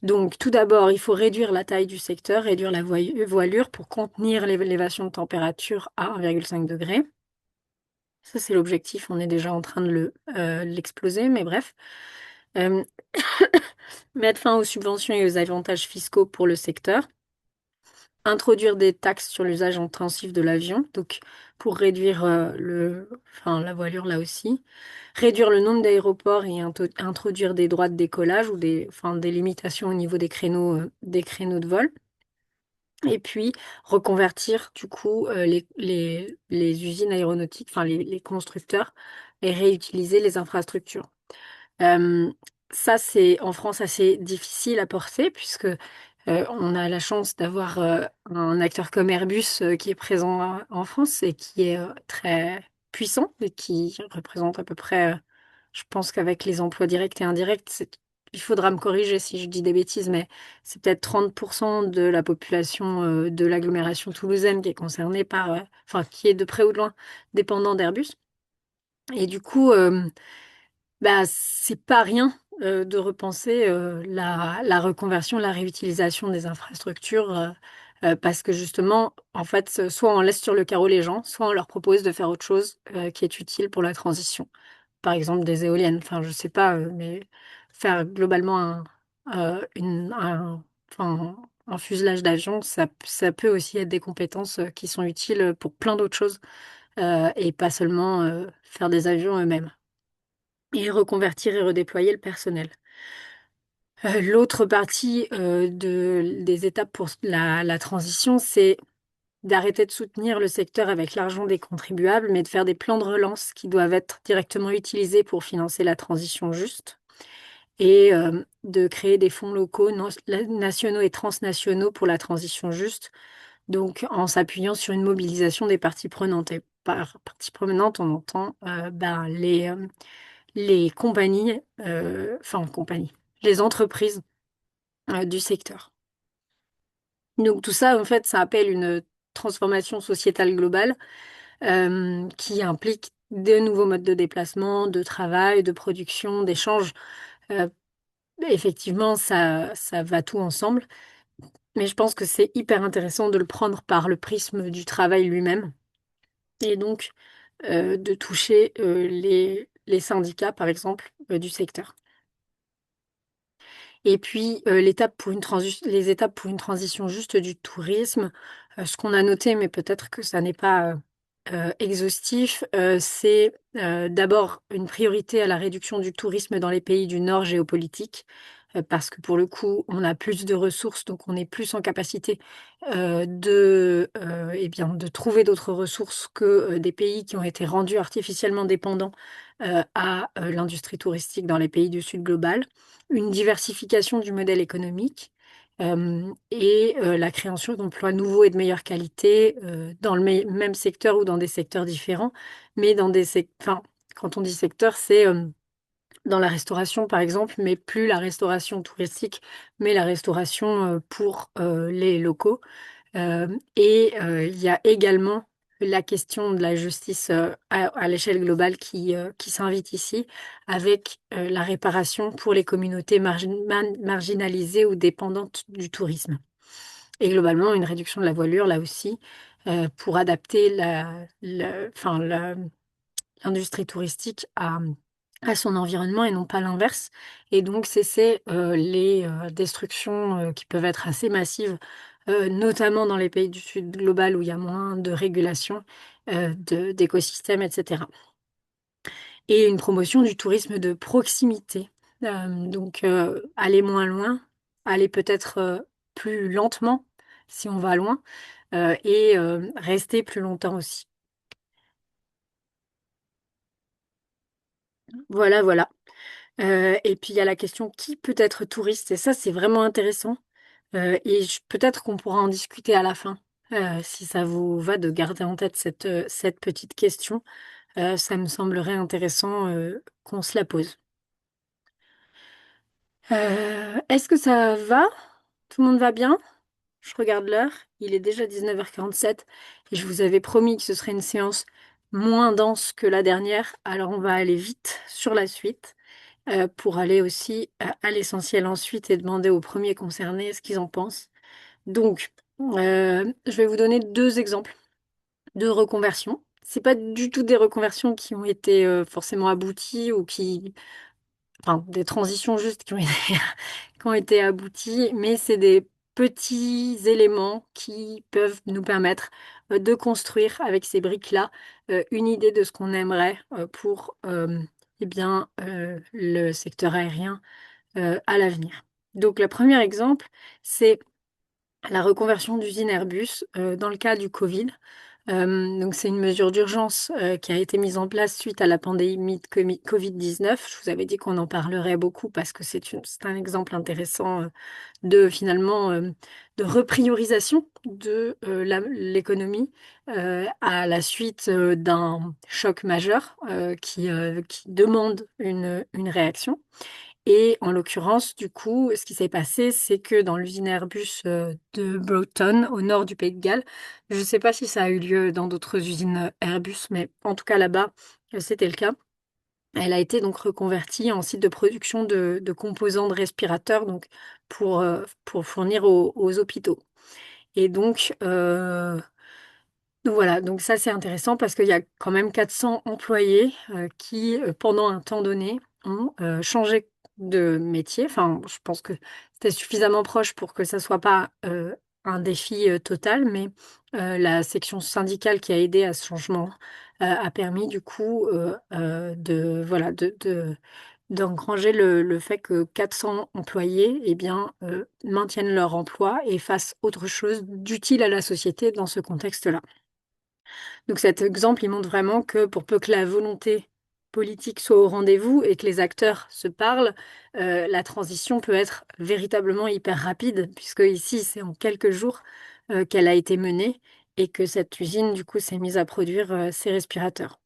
Donc, tout d'abord, il faut réduire la taille du secteur, réduire la voilure pour contenir l'élévation de température à 1,5 degré. Ça, c'est l'objectif. On est déjà en train de l'exploser, mais bref. Euh, Mettre fin aux subventions et aux avantages fiscaux pour le secteur. Introduire des taxes sur l'usage intensif de l'avion, donc pour réduire enfin, la voilure là aussi. Réduire le nombre d'aéroports et introduire des droits de décollage ou enfin, des limitations au niveau des créneaux de vol. Et puis reconvertir du coup les usines aéronautiques, enfin les constructeurs, et réutiliser les infrastructures. Euh, Ça, c'est en France assez difficile à porter puisque on a la chance d'avoir un acteur comme Airbus qui est présent en France et qui est très puissant et qui représente à peu près, je pense qu'avec les emplois directs et indirects, il faudra me corriger si je dis des bêtises, mais c'est peut-être 30% de la population de l'agglomération toulousaine qui est concernée par, enfin, qui est de près ou de loin dépendant d'Airbus. Et du coup, bah, c'est pas rien de repenser la reconversion, la réutilisation des infrastructures, parce que justement, en fait, soit on laisse sur le carreau les gens, soit on leur propose de faire autre chose qui est utile pour la transition. Par exemple, des éoliennes. Enfin, je sais pas, mais faire globalement enfin, un fuselage d'avion, ça peut aussi être des compétences qui sont utiles pour plein d'autres choses et pas seulement faire des avions eux-mêmes et reconvertir et redéployer le personnel. L'autre partie des étapes pour la transition, c'est d'arrêter de soutenir le secteur avec l'argent des contribuables, mais de faire des plans de relance qui doivent être directement utilisés pour financer la transition juste et de créer des fonds locaux, nationaux et transnationaux pour la transition juste, donc en s'appuyant sur une mobilisation des parties prenantes. Et par parties prenantes, on entend ben, les compagnies, enfin compagnies, les entreprises du secteur. Donc tout ça, en fait, ça appelle une transformation sociétale globale qui implique de nouveaux modes de déplacement, de travail, de production, d'échange. Euh, Effectivement, ça va tout ensemble. mais je pense que c'est hyper intéressant de le prendre par le prisme du travail lui-même et donc de toucher les syndicats, par exemple, du secteur. Et puis, les étapes pour une transition juste du tourisme, ce qu'on a noté, mais peut-être que ça n'est pas exhaustif, c'est d'abord une priorité à la réduction du tourisme dans les pays du Nord géopolitique, parce que pour le coup, on a plus de ressources, donc on est plus en capacité eh bien, de trouver d'autres ressources que des pays qui ont été rendus artificiellement dépendants à l'industrie touristique dans les pays du Sud global, une diversification du modèle économique et la création d'emplois nouveaux et de meilleure qualité dans le même secteur ou dans des secteurs différents, mais dans enfin, quand on dit secteur, c'est dans la restauration par exemple, mais plus la restauration touristique, mais la restauration pour les locaux. Il y a également la question de la justice à l'échelle globale qui s'invite ici, avec la réparation pour les communautés marginalisées ou dépendantes du tourisme. Et globalement, une réduction de la voilure, là aussi, pour adapter l'industrie touristique à son environnement et non pas l'inverse. Et donc, cesser les destructions qui peuvent être assez massives, notamment dans les pays du Sud global où il y a moins de régulation d'écosystèmes, etc. Et une promotion du tourisme de proximité. Aller moins loin, aller peut-être plus lentement si on va loin, et rester plus longtemps aussi. Voilà, voilà. Et puis il y a la question qui peut être touriste, et ça c'est vraiment intéressant. Peut-être qu'on pourra en discuter à la fin, si ça vous va de garder en tête cette petite question. Ça me semblerait intéressant qu'on se la pose. Est-ce que ça va? Tout le monde va bien? Je regarde l'heure, il est déjà 19h47 et je vous avais promis que ce serait une séance moins dense que la dernière, alors on va aller vite sur la suite pour aller aussi à l'essentiel ensuite et demander aux premiers concernés ce qu'ils en pensent. Donc, je vais vous donner deux exemples de reconversion. C'est pas du tout des reconversions qui ont été forcément abouties ou enfin, des transitions juste qui ont été, qui ont été abouties, mais c'est des petits éléments qui peuvent nous permettre de construire avec ces briques-là une idée de ce qu'on aimerait pour le secteur aérien à l'avenir. Donc, le premier exemple, c'est la reconversion d'usine Airbus dans le cas du Covid. Donc c'est une mesure d'urgence qui a été mise en place suite à la pandémie de Covid-19. Je vous avais dit qu'on en parlerait beaucoup parce que c'est un exemple intéressant de finalement de repriorisation de l'économie à la suite d'un choc majeur qui demande une réaction. Et en l'occurrence, du coup, ce qui s'est passé, c'est que dans l'usine Airbus de Broughton, au nord du Pays de Galles, je ne sais pas si ça a eu lieu dans d'autres usines Airbus, mais en tout cas là-bas, c'était le cas. Elle a été donc reconvertie en site de production de composants de respirateurs, donc pour fournir aux hôpitaux. Et donc voilà, donc ça c'est intéressant parce qu'il y a quand même 400 employés qui, pendant un temps donné, ont changé de métier. Enfin, je pense que c'était suffisamment proche pour que ça soit pas un défi total, mais la section syndicale qui a aidé à ce changement a permis du coup voilà, d'engranger le fait que 400 employés eh bien, maintiennent leur emploi et fassent autre chose d'utile à la société dans ce contexte-là. Donc cet exemple, il montre vraiment que pour peu que la volonté politique soit au rendez-vous et que les acteurs se parlent, la transition peut être véritablement hyper rapide, puisque ici, c'est en quelques jours qu'elle a été menée et que cette usine, du coup, s'est mise à produire ces respirateurs.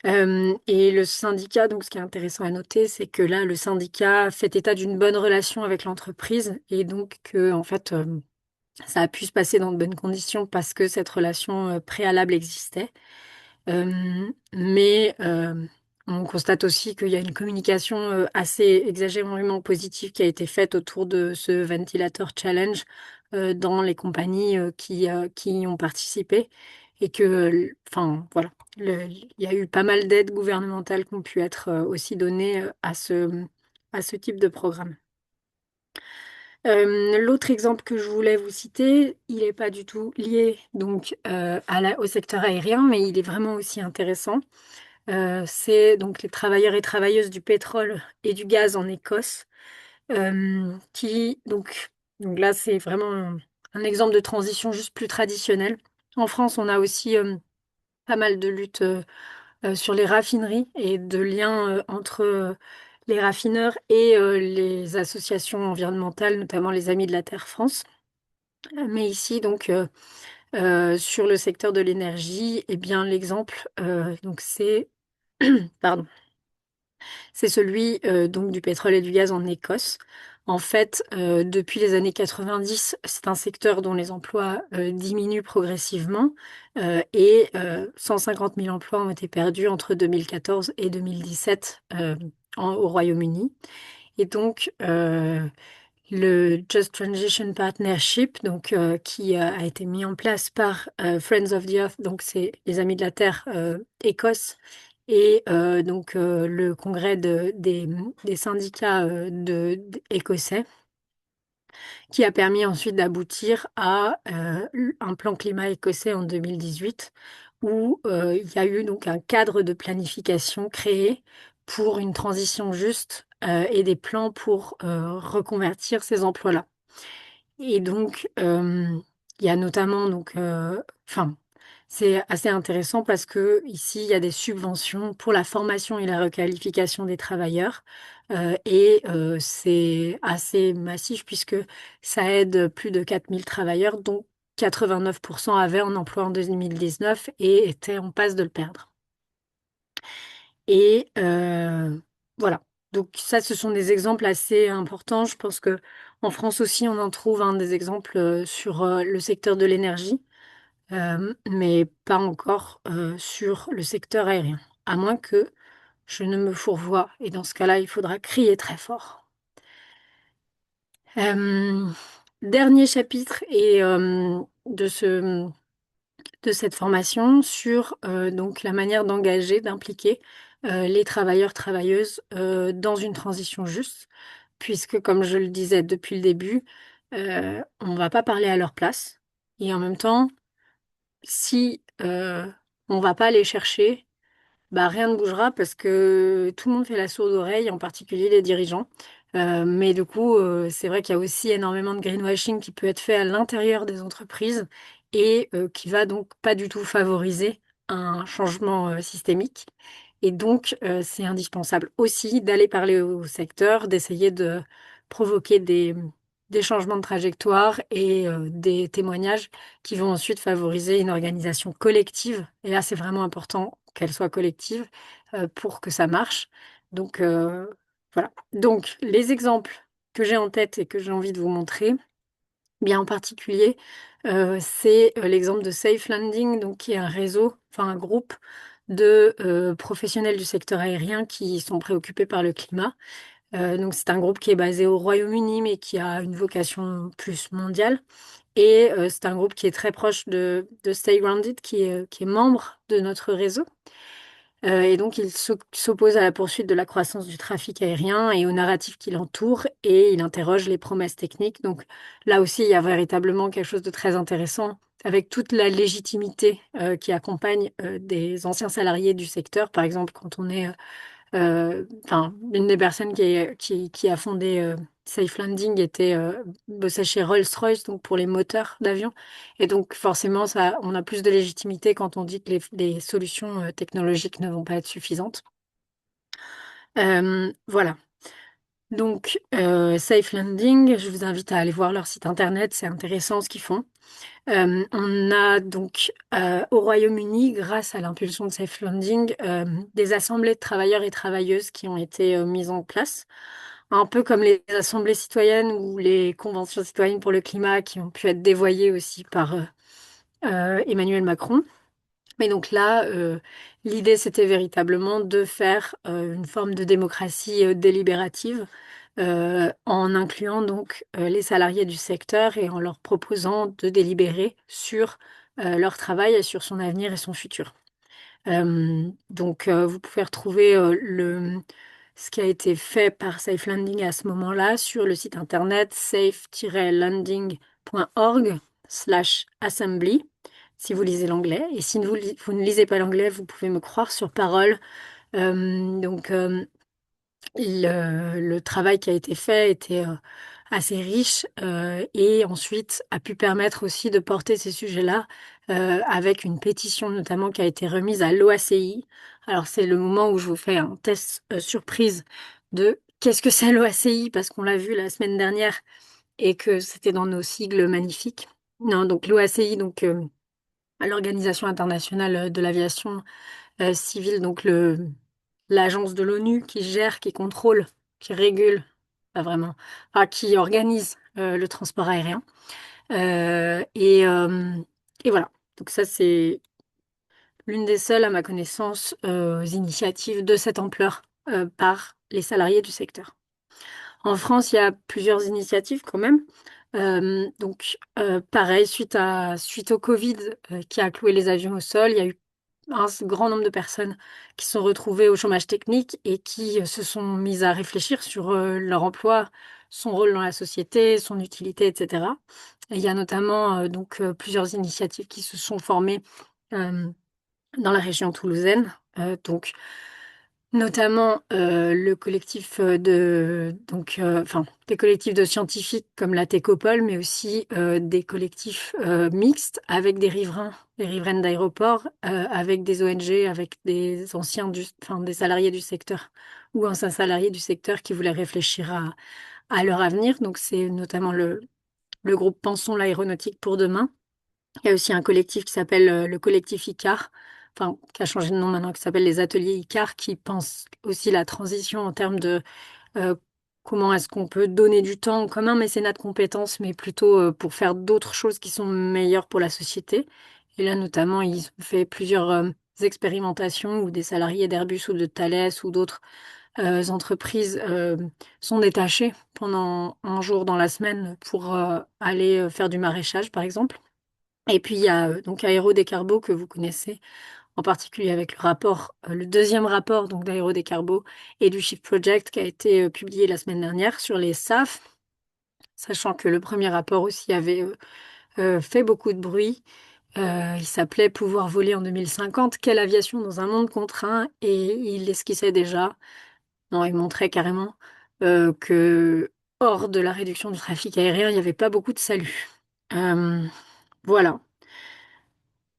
Et le syndicat, donc ce qui est intéressant à noter, c'est que là, le syndicat fait état d'une bonne relation avec l'entreprise et donc que, en fait, ça a pu se passer dans de bonnes conditions parce que cette relation préalable existait. Mais on constate aussi qu'il y a une communication assez exagérément positive qui a été faite autour de ce ventilateur challenge dans les compagnies qui y ont participé et que, enfin, voilà, il y a eu pas mal d'aides gouvernementales qui ont pu être aussi données à ce type de programme. L'autre exemple que je voulais vous citer, il n'est pas du tout lié donc au secteur aérien, mais il est vraiment aussi intéressant. C'est donc les travailleurs et travailleuses du pétrole et du gaz en Écosse, qui donc là c'est vraiment un exemple de transition juste plus traditionnelle. En France, on a aussi pas mal de luttes sur les raffineries et de liens entre les raffineurs et les associations environnementales, notamment les Amis de la Terre France. Mais ici, donc, sur le secteur de l'énergie, eh bien, l'exemple, donc pardon, c'est celui donc du pétrole et du gaz en Écosse. En fait, depuis les années 90, c'est un secteur dont les emplois diminuent progressivement et 150 000 emplois ont été perdus entre 2014 et 2017 au Royaume-Uni. Et donc, le Just Transition Partnership, donc, qui a été mis en place par Friends of the Earth, donc c'est les Amis de la Terre Écosse, et donc le congrès des syndicats écossais, qui a permis ensuite d'aboutir à un plan climat écossais en 2018, où il y a eu donc un cadre de planification créé pour une transition juste et des plans pour reconvertir ces emplois-là. Et donc, il y a notamment, enfin, c'est assez intéressant parce que ici, il y a des subventions pour la formation et la requalification des travailleurs. Et c'est assez massif puisque ça aide plus de 4000 travailleurs, dont 89% avaient un emploi en 2019 et étaient en passe de le perdre. Et voilà. Donc ça, ce sont des exemples assez importants. Je pense que en France aussi, on en trouve des exemples sur le secteur de l'énergie, mais pas encore sur le secteur aérien. À moins que je ne me fourvoie. Et dans ce cas-là, il faudra crier très fort. Euh, Dernier chapitre et de cette formation sur donc la manière d'engager, d'impliquer les travailleurs, travailleuses dans une transition juste, puisque comme je le disais depuis le début, on ne va pas parler à leur place. Et en même temps, si on ne va pas les chercher, bah, rien ne bougera parce que tout le monde fait la sourde oreille, en particulier les dirigeants. Mais du coup, c'est vrai qu'il y a aussi énormément de greenwashing qui peut être fait à l'intérieur des entreprises et qui va donc pas du tout favoriser un changement systémique. Et donc, c'est indispensable aussi d'aller parler au secteur, d'essayer de provoquer des changements de trajectoire et des témoignages qui vont ensuite favoriser une organisation collective. Et là, c'est vraiment important qu'elle soit collective pour que ça marche. Donc, voilà. Donc, les exemples que j'ai en tête et que j'ai envie de vous montrer, bien en particulier, c'est l'exemple de Safe Landing, donc qui est un réseau, enfin un groupe de professionnels du secteur aérien qui sont préoccupés par le climat. Donc c'est un groupe qui est basé au Royaume-Uni mais qui a une vocation plus mondiale. Et c'est un groupe qui est très proche de Stay Grounded, qui est membre de notre réseau. Et donc, il s'oppose à la poursuite de la croissance du trafic aérien et au narratif qui l'entoure, et il interroge les promesses techniques. Donc, là aussi, il y a véritablement quelque chose de très intéressant avec toute la légitimité qui accompagne des anciens salariés du secteur. Par exemple, quand on est enfin, une des personnes qui a fondé Safe Landing bossait chez Rolls-Royce, donc pour les moteurs d'avion. Et donc, forcément, ça, on a plus de légitimité quand on dit que les solutions technologiques ne vont pas être suffisantes. Voilà. Donc, Safe Landing, je vous invite à aller voir leur site internet, c'est intéressant ce qu'ils font. On a donc au Royaume-Uni, grâce à l'impulsion de Safe Landing, des assemblées de travailleurs et travailleuses qui ont été mises en place, un peu comme les assemblées citoyennes ou les conventions citoyennes pour le climat qui ont pu être dévoyées aussi par Emmanuel Macron. Mais donc là, l'idée, c'était véritablement de faire une forme de démocratie délibérative en incluant donc les salariés du secteur et en leur proposant de délibérer sur leur travail et sur son avenir et son futur. Vous pouvez retrouver ce qui a été fait par Safe Landing à ce moment-là sur le site internet safe-landing.org/assembly si vous lisez l'anglais. Et si vous ne lisez pas l'anglais, vous pouvez me croire sur parole. Euh, donc, euh, le travail qui a été fait était assez riche et ensuite a pu permettre aussi de porter ces sujets-là avec une pétition notamment qui a été remise à l'OACI. Alors c'est le moment où je vous fais un test surprise de qu'est-ce que c'est l'OACI parce qu'on l'a vu la semaine dernière et que c'était dans nos sigles magnifiques. Non, donc l'OACI, l'Organisation internationale de l'aviation civile, donc l'agence de l'ONU qui gère, qui contrôle, qui régule, pas vraiment, qui organise le transport aérien. Euh, et, euh, et voilà. Donc ça, c'est l'une des seules, à ma connaissance, initiatives de cette ampleur par les salariés du secteur. En France, il y a plusieurs initiatives quand même. Pareil, suite au Covid qui a cloué les avions au sol, il y a eu grand nombre de personnes qui se sont retrouvées au chômage technique et qui se sont mises à réfléchir sur leur emploi, son rôle dans la société, son utilité, etc. Et il y a notamment plusieurs initiatives qui se sont formées euh, dans la région toulousaine. Notamment le collectif des collectifs de scientifiques comme la Técopole, mais aussi des collectifs mixtes avec des riveraines d'aéroports, avec des ONG, avec des des salariés du secteur ou anciens salariés du secteur qui voulaient réfléchir à leur avenir. Donc c'est notamment le groupe Pensons l'aéronautique pour demain. Il y a aussi un collectif qui s'appelle le collectif ICAR, enfin, qui a changé de nom maintenant, qui s'appelle les ateliers ICAR, qui pense aussi la transition en termes de euh, comment est-ce qu'on peut donner du temps comme un mécénat de compétences, mais plutôt pour faire d'autres choses qui sont meilleures pour la société. Et là, notamment, ils ont fait plusieurs expérimentations où des salariés d'Airbus ou de Thales ou d'autres entreprises sont détachés pendant un jour dans la semaine pour aller faire du maraîchage, par exemple. Et puis il y a donc Aérodécarbo que vous connaissez, en particulier avec le deuxième rapport donc d'Aérodécarbo et du Shift Project qui a été publié la semaine dernière sur les SAF, sachant que le premier rapport aussi avait fait beaucoup de bruit. Il s'appelait Pouvoir voler en 2050, quelle aviation dans un monde contraint, et il esquissait déjà, non, il montrait carrément que hors de la réduction du trafic aérien, il n'y avait pas beaucoup de salut. Euh, voilà.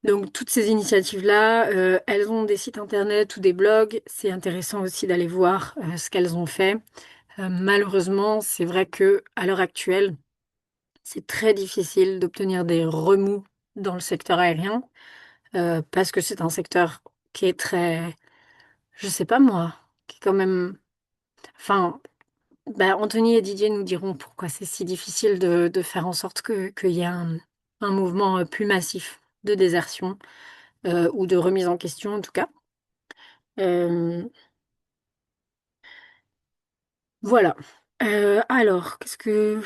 Donc toutes ces initiatives-là, elles ont des sites internet ou des blogs. C'est intéressant aussi d'aller voir ce qu'elles ont fait. Malheureusement, c'est vrai que à l'heure actuelle, c'est très difficile d'obtenir des remous dans le secteur aérien parce que c'est un secteur qui est très, je sais pas moi, qui est quand même. Enfin, Anthony et Didier nous diront pourquoi c'est si difficile de faire en sorte qu'il y ait un mouvement plus massif de désertion ou de remise en question en tout cas. Euh, voilà. Alors, qu'est-ce que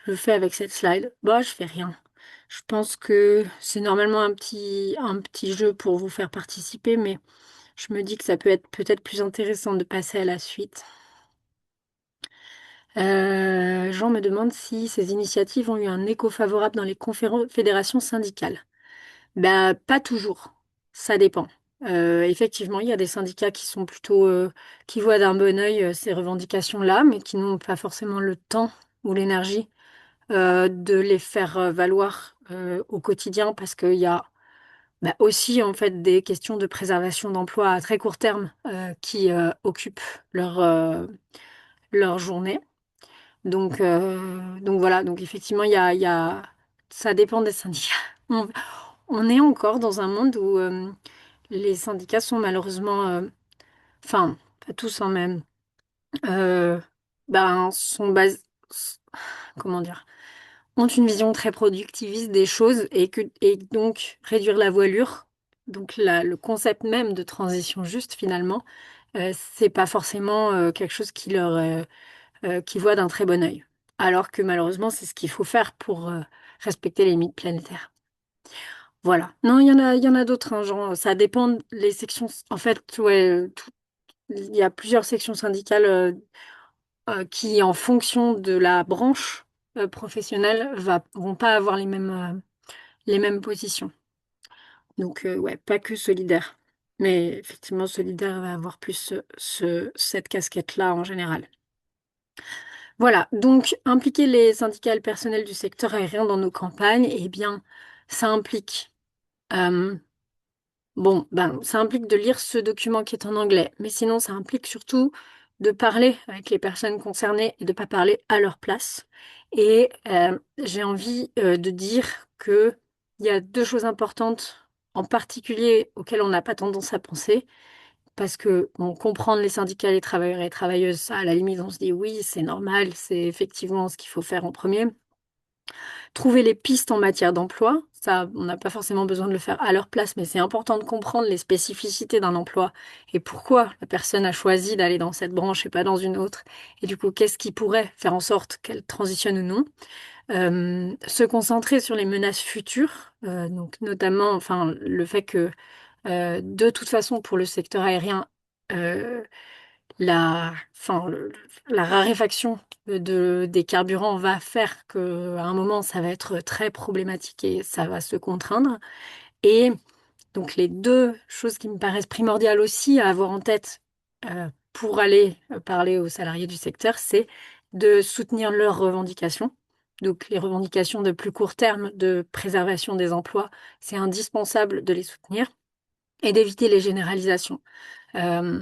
je fais avec cette slide? Bah, je fais rien. Je pense que c'est normalement un petit jeu pour vous faire participer, mais je me dis que ça peut être peut-être plus intéressant de passer à la suite. Jean me demande si ces initiatives ont eu un écho favorable dans les fédérations syndicales. Bah, pas toujours. Ça dépend. Effectivement, il y a des syndicats qui sont plutôt, qui voient d'un bon œil ces revendications-là, mais qui n'ont pas forcément le temps ou l'énergie de les faire valoir au quotidien, parce qu'il y a aussi en fait des questions de préservation d'emploi à très court terme qui occupent leur journée. Donc voilà. Donc effectivement, ça dépend des syndicats. On, on est encore dans un monde où les syndicats sont malheureusement, enfin, pas tous en même, euh, sont basés, comment dire, ont une vision très productiviste des choses et donc réduire la voilure, le concept même de transition juste finalement, c'est pas forcément quelque chose qui voit d'un très bon œil. Alors que malheureusement, c'est ce qu'il faut faire pour respecter les limites planétaires. Voilà. Non, il y en a d'autres, hein, genre, ça dépend les sections. En fait, ouais, il y a plusieurs sections syndicales qui, en fonction de la branche professionnelle, vont pas avoir les mêmes positions. Donc, ouais, pas que solidaire. Mais effectivement, solidaire va avoir plus cette casquette-là en général. Voilà, donc impliquer les syndicats et le personnel du secteur aérien dans nos campagnes, eh bien, ça implique, euh, ça implique de lire ce document qui est en anglais, mais sinon, ça implique surtout de parler avec les personnes concernées et de ne pas parler à leur place. Et j'ai envie de dire que il y a deux choses importantes en particulier auxquelles on n'a pas tendance à penser. Parce que, bon, comprendre les syndicats, les travailleurs et les travailleuses, ça, à la limite, on se dit oui, c'est normal, c'est effectivement ce qu'il faut faire en premier. Trouver les pistes en matière d'emploi, ça, on n'a pas forcément besoin de le faire à leur place, mais c'est important de comprendre les spécificités d'un emploi et pourquoi la personne a choisi d'aller dans cette branche et pas dans une autre. Et du coup, qu'est-ce qui pourrait faire en sorte qu'elle transitionne ou non? Se concentrer sur les menaces futures, donc notamment, enfin, le fait que de toute façon, pour le secteur aérien, euh, enfin, la raréfaction des carburants va faire qu'à un moment, ça va être très problématique et ça va se contraindre. Et donc, les deux choses qui me paraissent primordiales aussi à avoir en tête pour aller parler aux salariés du secteur, c'est de soutenir leurs revendications. Donc, les revendications de plus court terme de préservation des emplois, c'est indispensable de les soutenir et d'éviter les généralisations. Euh,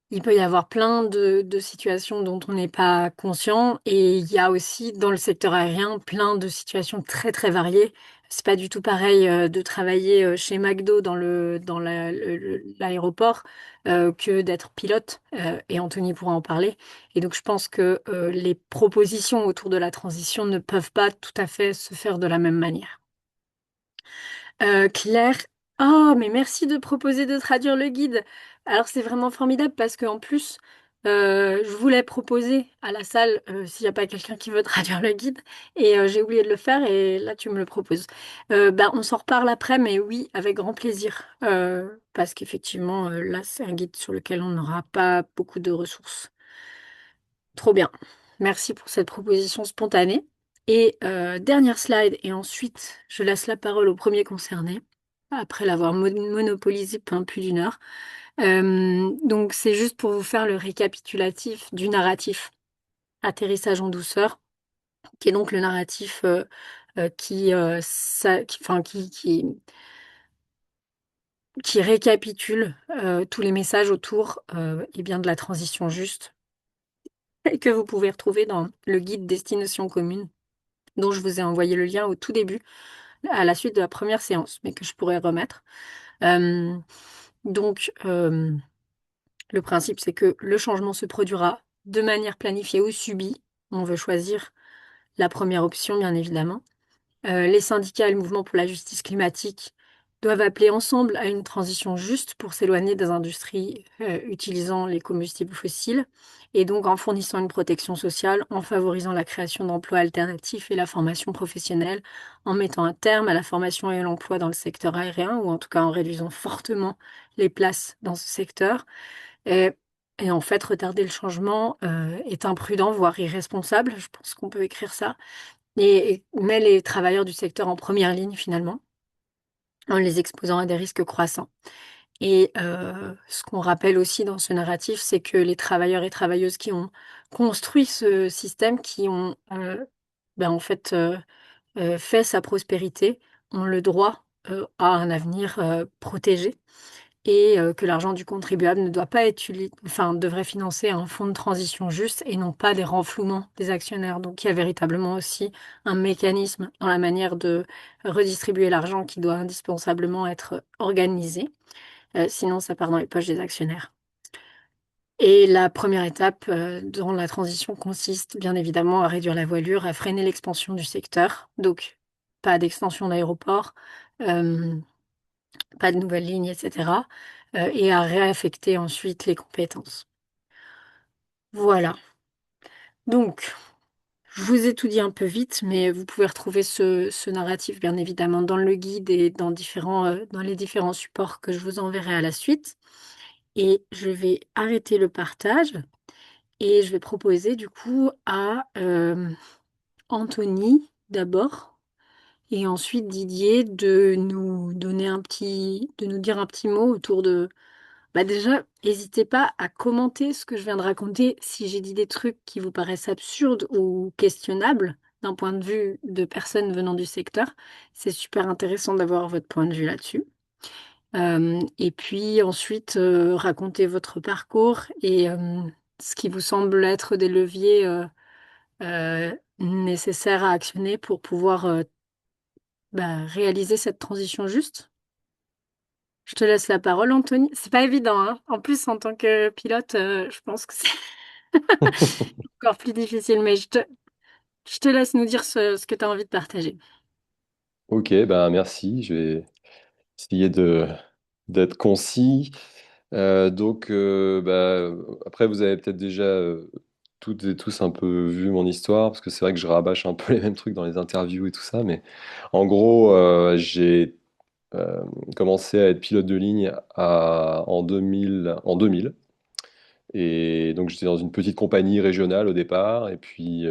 il peut y avoir plein de situations dont on n'est pas conscient et il y a aussi dans le secteur aérien plein de situations très très variées. C'est pas du tout pareil de travailler chez McDo l'aéroport que d'être pilote et Anthony pourra en parler. Et donc je pense que les propositions autour de la transition ne peuvent pas tout à fait se faire de la même manière. Claire, oh, mais merci de proposer de traduire le guide. Alors c'est vraiment formidable parce qu'en plus, je voulais proposer à la salle s'il n'y a pas quelqu'un qui veut traduire le guide et j'ai oublié de le faire et là tu me le proposes. On s'en reparle après, mais oui, avec grand plaisir. Parce qu'effectivement, là c'est un guide sur lequel on n'aura pas beaucoup de ressources. Trop bien. Merci pour cette proposition spontanée. Et dernière slide, et ensuite je laisse la parole au premier concerné, après l'avoir monopolisé pendant plus d'une heure. Donc c'est juste pour vous faire le récapitulatif du narratif Atterrissage en douceur, qui est donc le narratif enfin, qui récapitule tous les messages autour eh bien, de la transition juste et que vous pouvez retrouver dans le guide Destination commune dont je vous ai envoyé le lien au tout début, à la suite de la première séance, mais que je pourrais remettre. Euh, donc, le principe, c'est que le changement se produira de manière planifiée ou subie. On veut choisir la première option, bien évidemment. Les syndicats et le mouvement pour la justice climatique doivent appeler ensemble à une transition juste pour s'éloigner des industries utilisant les combustibles fossiles et donc en fournissant une protection sociale, en favorisant la création d'emplois alternatifs et la formation professionnelle, en mettant un terme à la formation et à l'emploi dans le secteur aérien ou en tout cas en réduisant fortement les places dans ce secteur. Et, et en fait, retarder le changement est imprudent, voire irresponsable. Je pense qu'on peut écrire ça et met les travailleurs du secteur en première ligne finalement, en les exposant à des risques croissants. Et ce qu'on rappelle aussi dans ce narratif, c'est que les travailleurs et travailleuses qui ont construit ce système, qui ont en fait fait sa prospérité, ont le droit à un avenir protégé et que l'argent du contribuable ne doit pas enfin, devrait financer un fonds de transition juste et non pas des renflouements des actionnaires. Donc il y a véritablement aussi un mécanisme dans la manière de redistribuer l'argent qui doit indispensablement être organisé, sinon ça part dans les poches des actionnaires. Et la première étape dans la transition consiste bien évidemment à réduire la voilure, à freiner l'expansion du secteur, donc pas d'extension d'aéroports, euh, pas de nouvelles lignes, etc. et à réaffecter ensuite les compétences. Voilà. Donc, je vous ai tout dit un peu vite, mais vous pouvez retrouver ce narratif, bien évidemment, dans le guide et dans les différents supports que je vous enverrai à la suite. Et je vais arrêter le partage et je vais proposer du coup à Anthony d'abord et ensuite Didier de nous donner de nous dire un petit mot autour de. Bah déjà, n'hésitez pas à commenter ce que je viens de raconter si j'ai dit des trucs qui vous paraissent absurdes ou questionnables d'un point de vue de personnes venant du secteur. C'est super intéressant d'avoir votre point de vue là-dessus. Et puis ensuite, racontez votre parcours et ce qui vous semble être des leviers nécessaires à actionner pour pouvoir réaliser cette transition juste. Je te laisse la parole, Anthony. C'est pas évident, hein. En plus, en tant que pilote, je pense que c'est encore plus difficile, mais je te laisse nous dire ce que tu as envie de partager. Ok, ben merci. Je vais essayer d'être concis. Après, vous avez peut-être déjà toutes et tous un peu vu mon histoire, parce que c'est vrai que je rabâche un peu les mêmes trucs dans les interviews et tout ça, mais en gros, j'ai euh, commencé à être pilote de ligne en 2000. Et donc j'étais dans une petite compagnie régionale au départ, et puis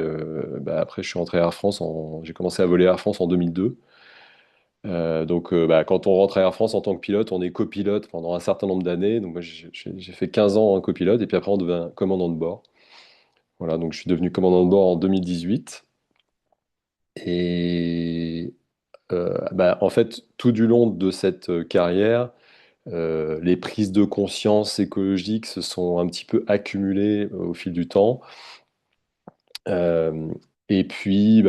après je suis rentré à Air France, j'ai commencé à voler Air France en 2002. Quand on rentre à Air France en tant que pilote, on est copilote pendant un certain nombre d'années. Donc moi, j'ai fait 15 ans en copilote et puis après, on devient commandant de bord. Voilà, donc je suis devenu commandant de bord en 2018. Et en fait, tout du long de cette carrière, les prises de conscience écologiques se sont un petit peu accumulées au fil du temps. Euh, et puis,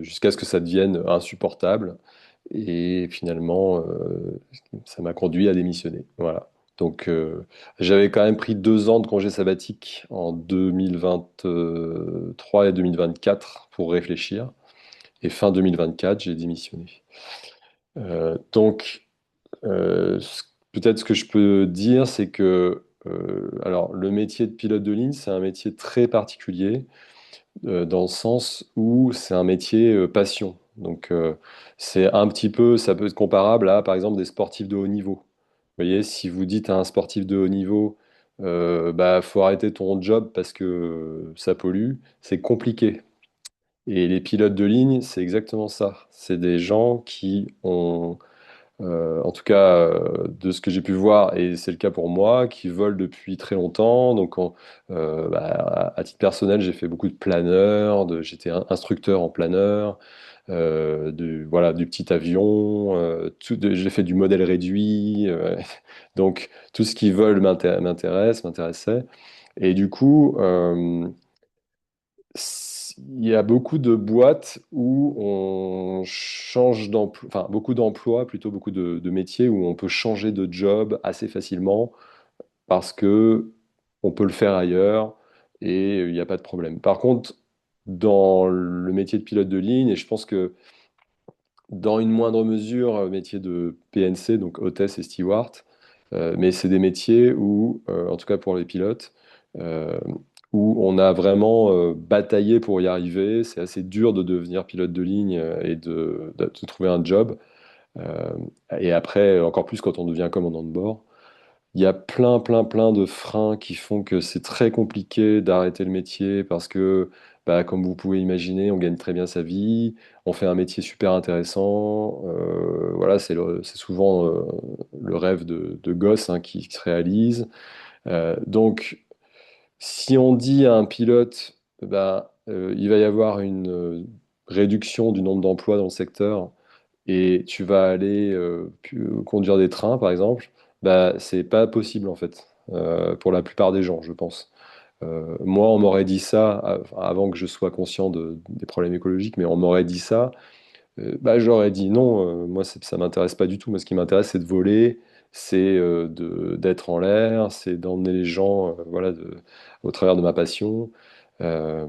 jusqu'à ce que ça devienne insupportable. Et finalement, ça m'a conduit à démissionner. Voilà. Donc, j'avais quand même pris 2 ans de congé sabbatique en 2023 et 2024 pour réfléchir. Et fin 2024, j'ai démissionné. Donc, peut-être ce que je peux dire, c'est que alors, le métier de pilote de ligne, c'est un métier très particulier dans le sens où c'est un métier passion. Donc, c'est un petit peu, ça peut être comparable à, par exemple, des sportifs de haut niveau. Vous voyez, si vous dites à un sportif de haut niveau, faut arrêter ton job parce que ça pollue, c'est compliqué. Et les pilotes de ligne, c'est exactement ça. C'est des gens qui ont en tout cas, de ce que j'ai pu voir, et c'est le cas pour moi, qui volent depuis très longtemps. À titre personnel, j'ai fait beaucoup de planeurs, j'étais instructeur en planeur, voilà, du petit avion, j'ai fait du modèle réduit. Donc, tout ce qui vole m'intéressait. Et du coup, il y a beaucoup de boîtes où on change d'emploi, enfin beaucoup d'emplois, plutôt beaucoup de métiers où on peut changer de job assez facilement parce que on peut le faire ailleurs et il n'y a pas de problème. Par contre, dans le métier de pilote de ligne, et je pense que dans une moindre mesure, métier de PNC, donc hôtesse et steward, mais c'est des métiers où, en tout cas pour les pilotes, euh, où on a vraiment bataillé pour y arriver. C'est assez dur de devenir pilote de ligne et de trouver un job. Euh, et après, encore plus quand on devient commandant de bord. Il y a plein, plein, plein de freins qui font que c'est très compliqué d'arrêter le métier parce que, comme vous pouvez imaginer, on gagne très bien sa vie, on fait un métier super intéressant. Voilà, c'est souvent le rêve de gosse hein, qui se réalise. Donc, si on dit à un pilote, il va y avoir une réduction du nombre d'emplois dans le secteur et tu vas aller conduire des trains, par exemple, c'est pas possible en fait, pour la plupart des gens, je pense. Moi, on m'aurait dit ça avant que je sois conscient des problèmes écologiques, mais on m'aurait dit ça, j'aurais dit non, moi ça m'intéresse pas du tout. Moi, ce qui m'intéresse, c'est de voler, c'est d'être en l'air, c'est d'emmener les gens voilà, au travers de ma passion. Euh,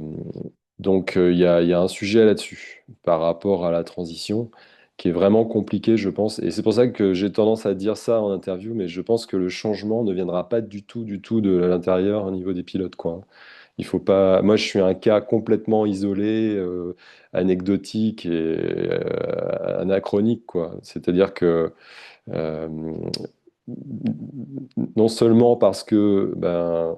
donc, il y a un sujet là-dessus par rapport à la transition. qui est vraiment compliqué, je pense. Et c'est pour ça que j'ai tendance à dire ça en interview, mais je pense que le changement ne viendra pas du tout de l'intérieur au niveau des pilotes, quoi. Il faut pas. Moi, je suis un cas complètement isolé, anecdotique et anachronique, quoi. C'est-à-dire que euh, non seulement parce que, ben,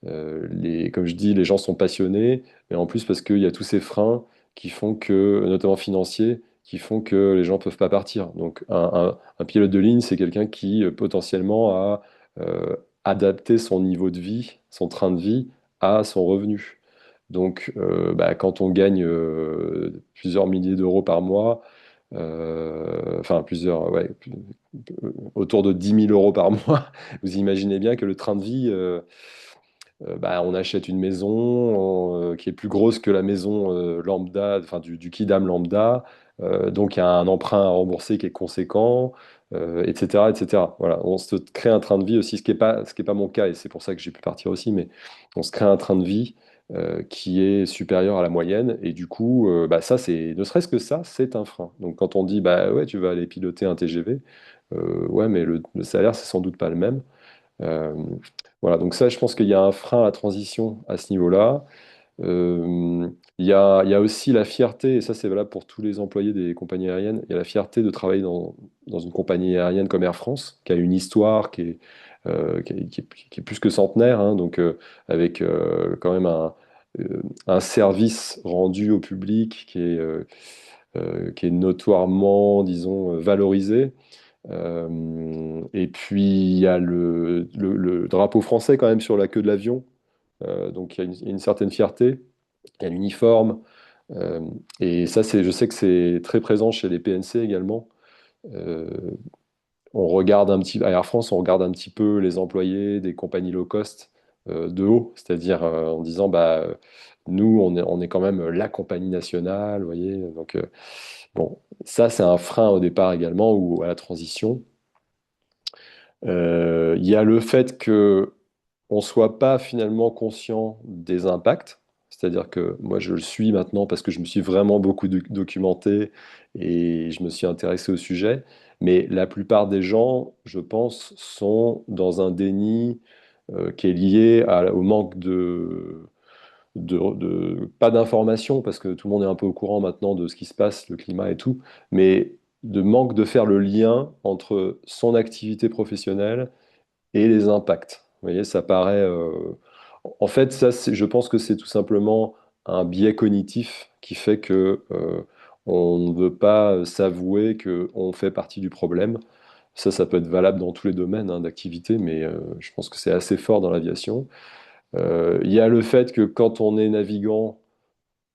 comme je dis, les gens sont passionnés, mais en plus parce qu'il y a tous ces freins qui font que, notamment financiers, qui font que les gens peuvent pas partir. Donc, un pilote de ligne, c'est quelqu'un qui potentiellement a adapté son niveau de vie, son train de vie à son revenu. Donc, bah, quand on gagne plusieurs milliers d'euros par mois, enfin plusieurs, ouais, autour de 10 000 € par mois, vous imaginez bien que le train de vie, bah, on achète une maison qui est plus grosse que la maison lambda, enfin du Kidam lambda, donc il y a un emprunt à rembourser qui est conséquent, etc., etc. Voilà, on se crée un train de vie aussi, ce qui est pas mon cas, et c'est pour ça que j'ai pu partir aussi, mais on se crée un train de vie qui est supérieur à la moyenne, et du coup, bah, ça, ne serait-ce que ça, c'est un frein. Donc quand on dit, bah ouais, tu vas aller piloter un TGV, ouais, mais le salaire, c'est sans doute pas le même. Euh, voilà, donc ça, je pense qu'il y a un frein à la transition à ce niveau-là. Il y a aussi la fierté, et ça c'est valable pour tous les employés des compagnies aériennes, il y a la fierté de travailler dans une compagnie aérienne comme Air France, qui a une histoire qui est plus que centenaire, hein, donc avec quand même un service rendu au public qui est notoirement, disons, valorisé. Et puis il y a le drapeau français quand même sur la queue de l'avion. Donc il y a une certaine fierté, il y a l'uniforme. euh, et ça, je sais que c'est très présent chez les PNC également. Euh, on regarde un petit, à Air France, on regarde un petit peu les employés des compagnies low cost de haut, c'est-à-dire en disant, bah, nous, on est quand même la compagnie nationale, vous voyez. Donc, bon, ça, c'est un frein au départ également, ou à la transition. Il y a le fait que on soit pas finalement conscient des impacts. C'est-à-dire que moi, je le suis maintenant parce que je me suis vraiment beaucoup documenté et je me suis intéressé au sujet. Mais la plupart des gens, je pense, sont dans un déni qui est lié au manque pas d'information, parce que tout le monde est un peu au courant maintenant de ce qui se passe, le climat et tout, mais de manque de faire le lien entre son activité professionnelle et les impacts. Vous voyez, ça paraît. En fait, ça, je pense que c'est tout simplement un biais cognitif qui fait que on ne veut pas s'avouer qu'on fait partie du problème. Ça peut être valable dans tous les domaines hein, d'activité, mais je pense que c'est assez fort dans l'aviation. Il y a le fait que quand on est navigant,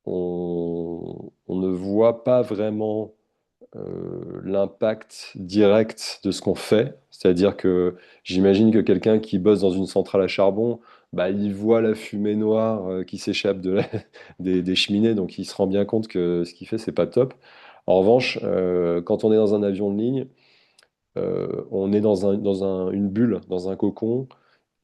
on ne voit pas vraiment l'impact direct de ce qu'on fait. C'est-à-dire que j'imagine que quelqu'un qui bosse dans une centrale à charbon, bah, il voit la fumée noire qui s'échappe des cheminées, donc il se rend bien compte que ce qu'il fait, c'est pas top. En revanche, quand on est dans un avion de ligne, on est une bulle, dans un cocon,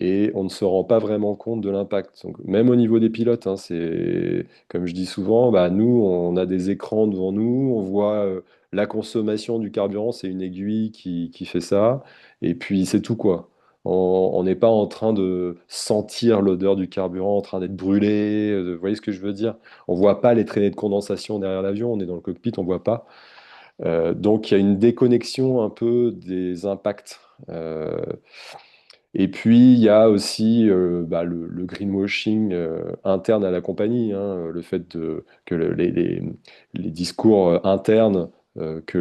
et on ne se rend pas vraiment compte de l'impact. Donc, même au niveau des pilotes, hein, c'est comme je dis souvent, bah, nous, on a des écrans devant nous, on voit la consommation du carburant, c'est une aiguille qui fait ça, et puis c'est tout quoi. On n'est pas en train de sentir l'odeur du carburant, en train d'être brûlé. Vous voyez ce que je veux dire? On voit pas les traînées de condensation derrière l'avion, on est dans le cockpit, on voit pas. Donc il y a une déconnexion un peu des impacts. Et puis, il y a aussi bah, le greenwashing interne à la compagnie, hein, le fait que les discours internes que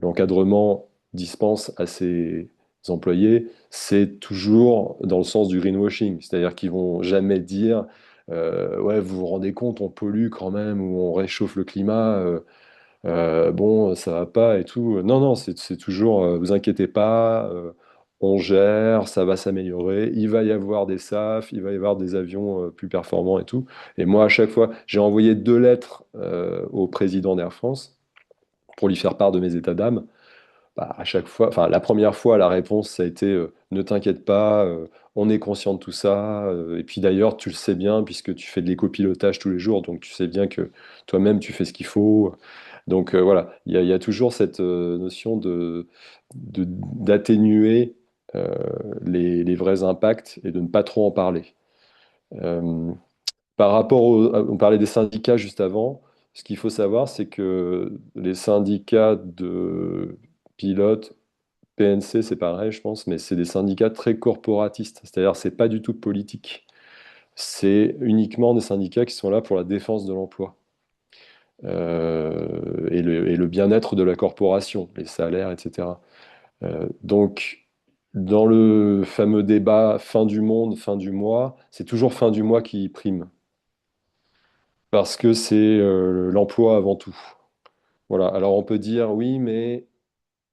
l'encadrement dispense à ses employés, c'est toujours dans le sens du greenwashing. C'est-à-dire qu'ils vont jamais dire ouais, vous vous rendez compte, on pollue quand même, ou on réchauffe le climat. Bon, ça va pas et tout. Non, non, c'est toujours, vous inquiétez pas, on gère, ça va s'améliorer, il va y avoir des SAF, il va y avoir des avions plus performants et tout. Et moi, à chaque fois, j'ai envoyé 2 lettres au président d'Air France pour lui faire part de mes états d'âme. Bah, à chaque fois, enfin, la première fois, la réponse, ça a été ne t'inquiète pas, on est conscient de tout ça. Et puis d'ailleurs, tu le sais bien, puisque tu fais de l'écopilotage tous les jours, donc tu sais bien que toi-même, tu fais ce qu'il faut. Donc voilà, il y a toujours cette notion d'atténuer euh, les vrais impacts et de ne pas trop en parler. Euh, on parlait des syndicats juste avant. Ce qu'il faut savoir, c'est que les syndicats de pilotes, PNC, c'est pareil, je pense, mais c'est des syndicats très corporatistes. C'est-à-dire, c'est pas du tout politique. C'est uniquement des syndicats qui sont là pour la défense de l'emploi et le bien-être de la corporation, les salaires, etc. Donc, dans le fameux débat fin du monde, fin du mois, c'est toujours fin du mois qui prime, parce que c'est l'emploi avant tout. Voilà, alors on peut dire oui, mais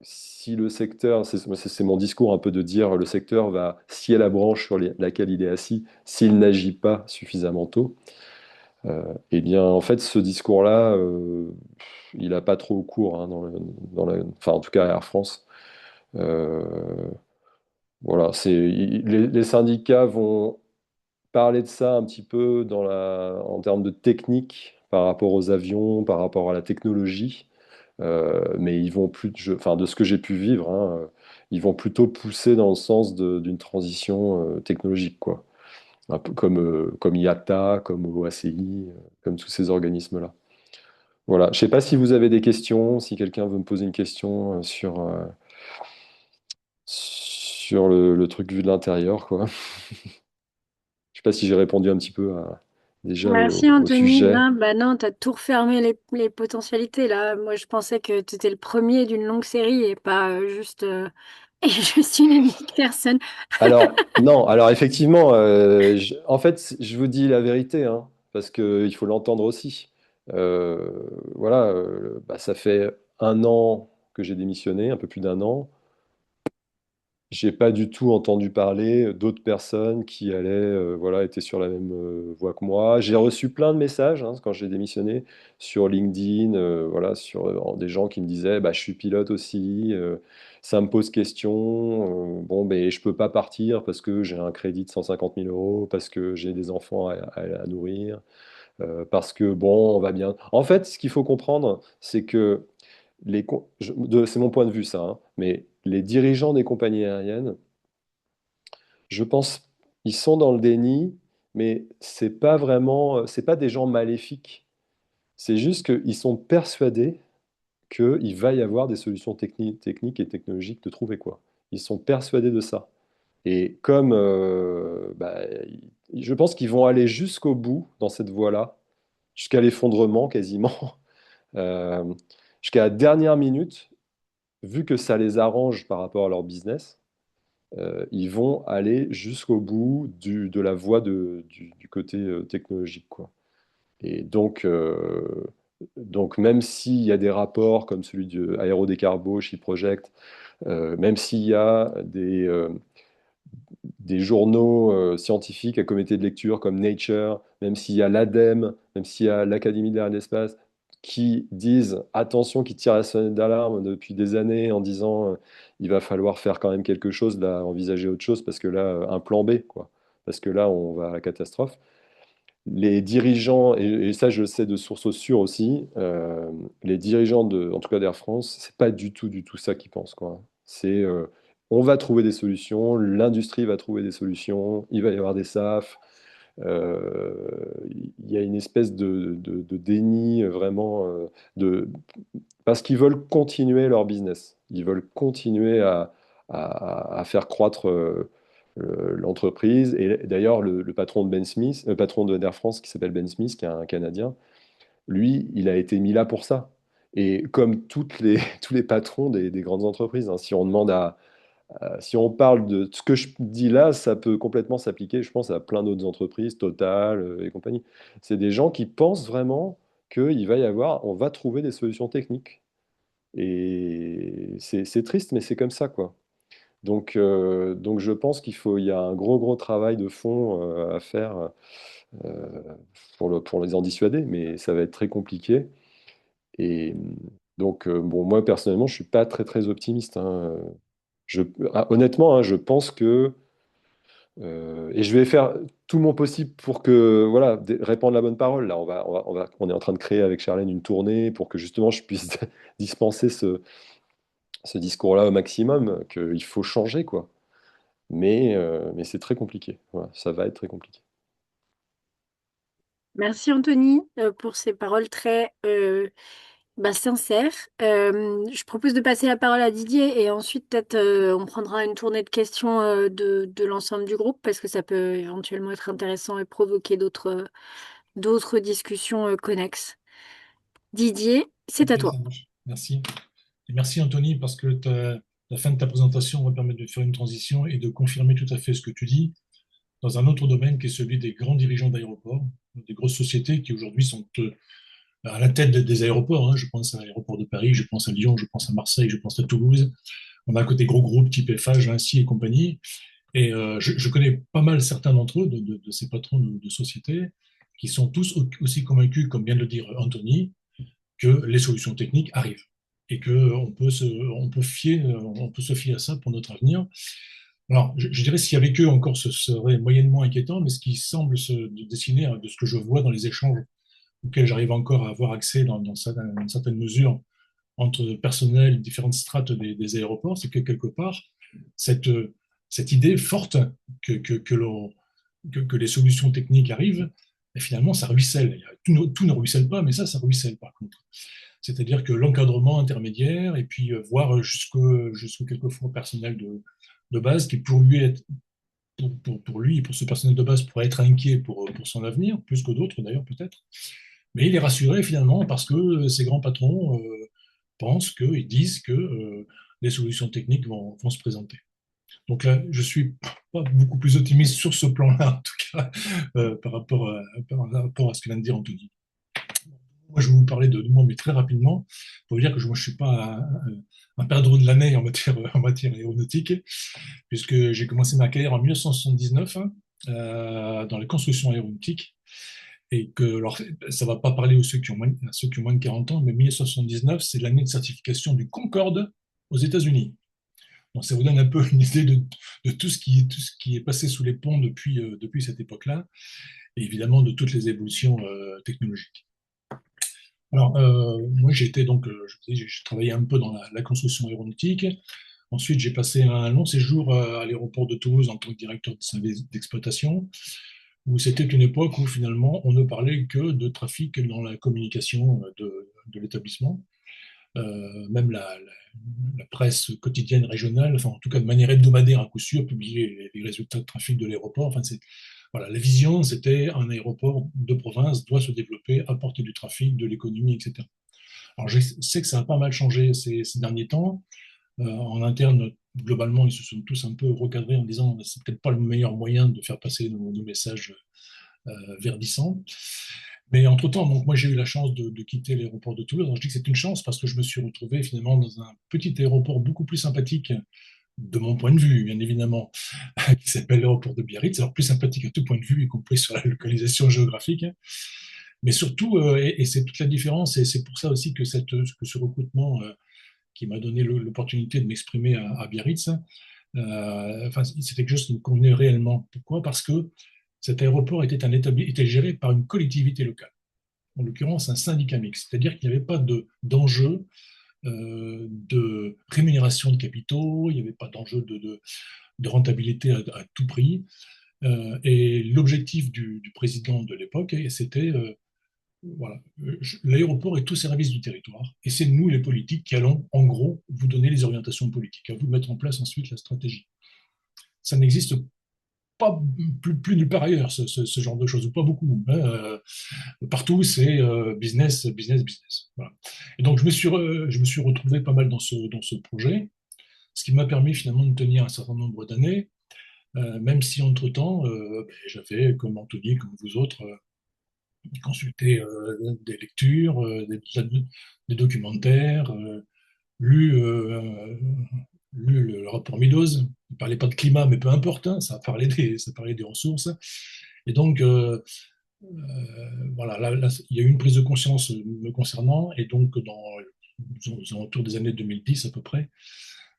si le secteur, c'est mon discours un peu de dire le secteur va scier la branche sur laquelle il est assis s'il n'agit pas suffisamment tôt, eh bien en fait ce discours-là, il n'a pas trop cours hein, enfin en tout cas à Air France. Euh, voilà, les syndicats vont parler de ça un petit peu en termes de technique par rapport aux avions, par rapport à la technologie. Mais ils vont plus, enfin, de ce que j'ai pu vivre, hein, ils vont plutôt pousser dans le sens d'une transition technologique, quoi. Un peu comme IATA, comme OACI, comme tous ces organismes-là. Voilà. Je ne sais pas si vous avez des questions, si quelqu'un veut me poser une question sur le truc vu de l'intérieur, quoi. Je sais pas si j'ai répondu un petit peu déjà Merci au Anthony. sujet. Non, bah non, t'as tout refermé les potentialités là. Moi, je pensais que tu étais le premier d'une longue série et pas juste, et juste une unique personne. Alors, non, alors effectivement, en fait, je vous dis la vérité, hein, parce qu'il faut l'entendre aussi. Euh, voilà, bah, ça fait un an que j'ai démissionné, un peu plus d'un an. J'ai pas du tout entendu parler d'autres personnes qui allaient, voilà, étaient sur la même voie que moi. J'ai reçu plein de messages hein, quand j'ai démissionné sur LinkedIn, voilà, sur des gens qui me disaient, bah, je suis pilote aussi, ça me pose question. Bon, ben, je peux pas partir parce que j'ai un crédit de 150 000 euros, parce que j'ai des enfants à nourrir, parce que bon, on va bien. En fait, ce qu'il faut comprendre, c'est que c'est mon point de vue ça, hein, mais les dirigeants des compagnies aériennes, je pense, ils sont dans le déni, mais c'est pas des gens maléfiques. C'est juste qu'ils sont persuadés qu'il va y avoir des solutions techniques et technologiques de trouver quoi. Ils sont persuadés de ça. Et comme bah, je pense qu'ils vont aller jusqu'au bout dans cette voie-là, jusqu'à l'effondrement quasiment, euh, jusqu'à la dernière minute, vu que ça les arrange par rapport à leur business, ils vont aller jusqu'au bout de la voie du côté technologique, quoi. Et donc même s'il y a des rapports comme celui de Aérodécarbo, Ship Project, même s'il y a des journaux scientifiques à comité de lecture comme Nature, même s'il y a l'ADEME, même s'il y a l'Académie de l'air et de l'espace, qui disent attention, qui tirent la sonnette d'alarme depuis des années en disant il va falloir faire quand même quelque chose, là, envisager autre chose, parce que là, un plan B, quoi. Parce que là, on va à la catastrophe. Les dirigeants, et ça je le sais de sources sûres aussi, les dirigeants en tout cas d'Air France, c'est pas du tout ça qu'ils pensent, quoi. C'est on va trouver des solutions, l'industrie va trouver des solutions, il va y avoir des SAF. euh, il y a une espèce de déni vraiment parce qu'ils veulent continuer leur business. Ils veulent continuer à faire croître l'entreprise. Et d'ailleurs, le patron de Ben Smith, le patron d'Air France qui s'appelle Ben Smith, qui est un Canadien, lui, il a été mis là pour ça. Et comme tous les patrons des grandes entreprises, hein, si on parle de ce que je dis là, ça peut complètement s'appliquer, je pense, à plein d'autres entreprises, Total et compagnie. C'est des gens qui pensent vraiment on va trouver des solutions techniques. Et c'est triste, mais c'est comme ça, quoi. Donc je pense il y a un gros travail de fond à faire euh, pour les en dissuader, mais ça va être très compliqué. Et bon, moi personnellement, je suis pas très optimiste, hein. Honnêtement, hein, je pense que Et je vais faire tout mon possible pour que, voilà, répandre la bonne parole. Là, on est en train de créer avec Charlène une tournée pour que justement je puisse dispenser ce discours-là au maximum, qu'il faut changer, quoi. Mais c'est très compliqué. Voilà, ça va être très compliqué. Merci Anthony pour ces paroles très sincères. Je propose de passer la parole à Didier et ensuite peut-être on prendra une tournée de questions de l'ensemble du groupe parce que ça peut éventuellement être intéressant et provoquer d'autres discussions connexes. Didier, c'est Ok, à toi. ça marche. Merci. Et merci Anthony, parce que la fin de ta présentation va permettre de faire une transition et de confirmer tout à fait ce que tu dis dans un autre domaine qui est celui des grands dirigeants d'aéroports, des grosses sociétés qui aujourd'hui sont à la tête des aéroports, hein. Je pense à l'aéroport de Paris, je pense à Lyon, je pense à Marseille, je pense à Toulouse. On a à côté gros groupes type FH, Vinci et compagnie. Et je connais pas mal certains d'entre eux, de ces patrons de sociétés, qui sont tous aussi convaincus, comme vient de le dire Anthony, que les solutions techniques arrivent et on peut se fier à ça pour notre avenir. Alors, je dirais s'il y avait que encore, ce serait moyennement inquiétant, mais ce qui semble se dessiner, hein, de ce que je vois dans les échanges auxquels j'arrive encore à avoir accès dans une certaine mesure entre personnel, différentes strates des aéroports, c'est que quelque part, cette, cette idée forte que les solutions techniques arrivent, et finalement, ça ruisselle. Tout ne ruisselle pas, mais ça ruisselle par contre. C'est-à-dire que l'encadrement intermédiaire, et puis voir jusqu'au quelquefois personnel de base, qui pour lui, pour lui et pour ce personnel de base, pourrait être inquiet pour son avenir, plus que d'autres d'ailleurs peut-être. Mais il est rassuré finalement parce que ces grands patrons pensent qu'ils disent que les solutions techniques vont se présenter. Donc là, je suis pas beaucoup plus optimiste sur ce plan-là, en tout cas, par rapport à ce que vient de dire Anthony. Moi, je vais vous parler de moi, mais très rapidement, pour vous dire que moi, je ne suis pas un perdreau de l'année en matière aéronautique, puisque j'ai commencé ma carrière en 1979 hein, dans les constructions aéronautiques. Et que, alors, ça ne va pas parler à ceux qui ont moins de 40 ans, mais 1979, c'est l'année de certification du Concorde aux États-Unis. Donc, ça vous donne un peu une idée de tout ce qui est passé sous les ponts depuis cette époque-là, et évidemment de toutes les évolutions technologiques. Alors, moi, j'étais donc, j'ai travaillé un peu dans la construction aéronautique. Ensuite, j'ai passé un long séjour à l'aéroport de Toulouse en tant que directeur de service d'exploitation, où c'était une époque où finalement on ne parlait que de trafic dans la communication de l'établissement. Même la presse quotidienne régionale, enfin en tout cas de manière hebdomadaire à coup sûr, publiait les résultats de trafic de l'aéroport. Enfin, voilà, la vision, c'était un aéroport de province doit se développer, apporter du trafic, de l'économie, etc. Alors je sais que ça a pas mal changé ces derniers temps. En interne, globalement, ils se sont tous un peu recadrés en disant c'est peut-être pas le meilleur moyen de faire passer nos messages verdissants. Mais entre-temps, donc moi j'ai eu la chance de quitter l'aéroport de Toulouse. Alors, je dis que c'est une chance parce que je me suis retrouvé finalement dans un petit aéroport beaucoup plus sympathique de mon point de vue, bien évidemment, qui s'appelle l'aéroport de Biarritz. Alors plus sympathique à tout point de vue, y compris sur la localisation géographique. Mais surtout, et c'est toute la différence, et c'est pour ça aussi que ce recrutement qui m'a donné l'opportunité de m'exprimer à Biarritz, enfin, c'était quelque chose qui me convenait réellement. Pourquoi? Parce que cet aéroport était géré par une collectivité locale, en l'occurrence un syndicat mixte, c'est-à-dire qu'il n'y avait pas d'enjeu de rémunération de capitaux, il n'y avait pas d'enjeu de rentabilité à tout prix. Et l'objectif du président de l'époque, c'était voilà, l'aéroport est au service du territoire, et c'est nous, les politiques, qui allons, en gros, vous donner les orientations politiques, à vous de mettre en place ensuite la stratégie. Ça n'existe pas plus nulle part ailleurs, ce genre de choses, ou pas beaucoup. Hein. Partout, c'est business, business, business. Voilà. Et donc, je me suis retrouvé pas mal dans ce projet, ce qui m'a permis finalement de tenir un certain nombre d'années, même si entre-temps, j'avais, comme Anthony, comme vous autres, consulté des lectures, des documentaires, lu, lu le rapport Meadows. Il ne parlait pas de climat, mais peu importe, hein, ça parlait des ressources. Et donc, voilà, il y a eu une prise de conscience me concernant, et donc, autour des années 2010 à peu près,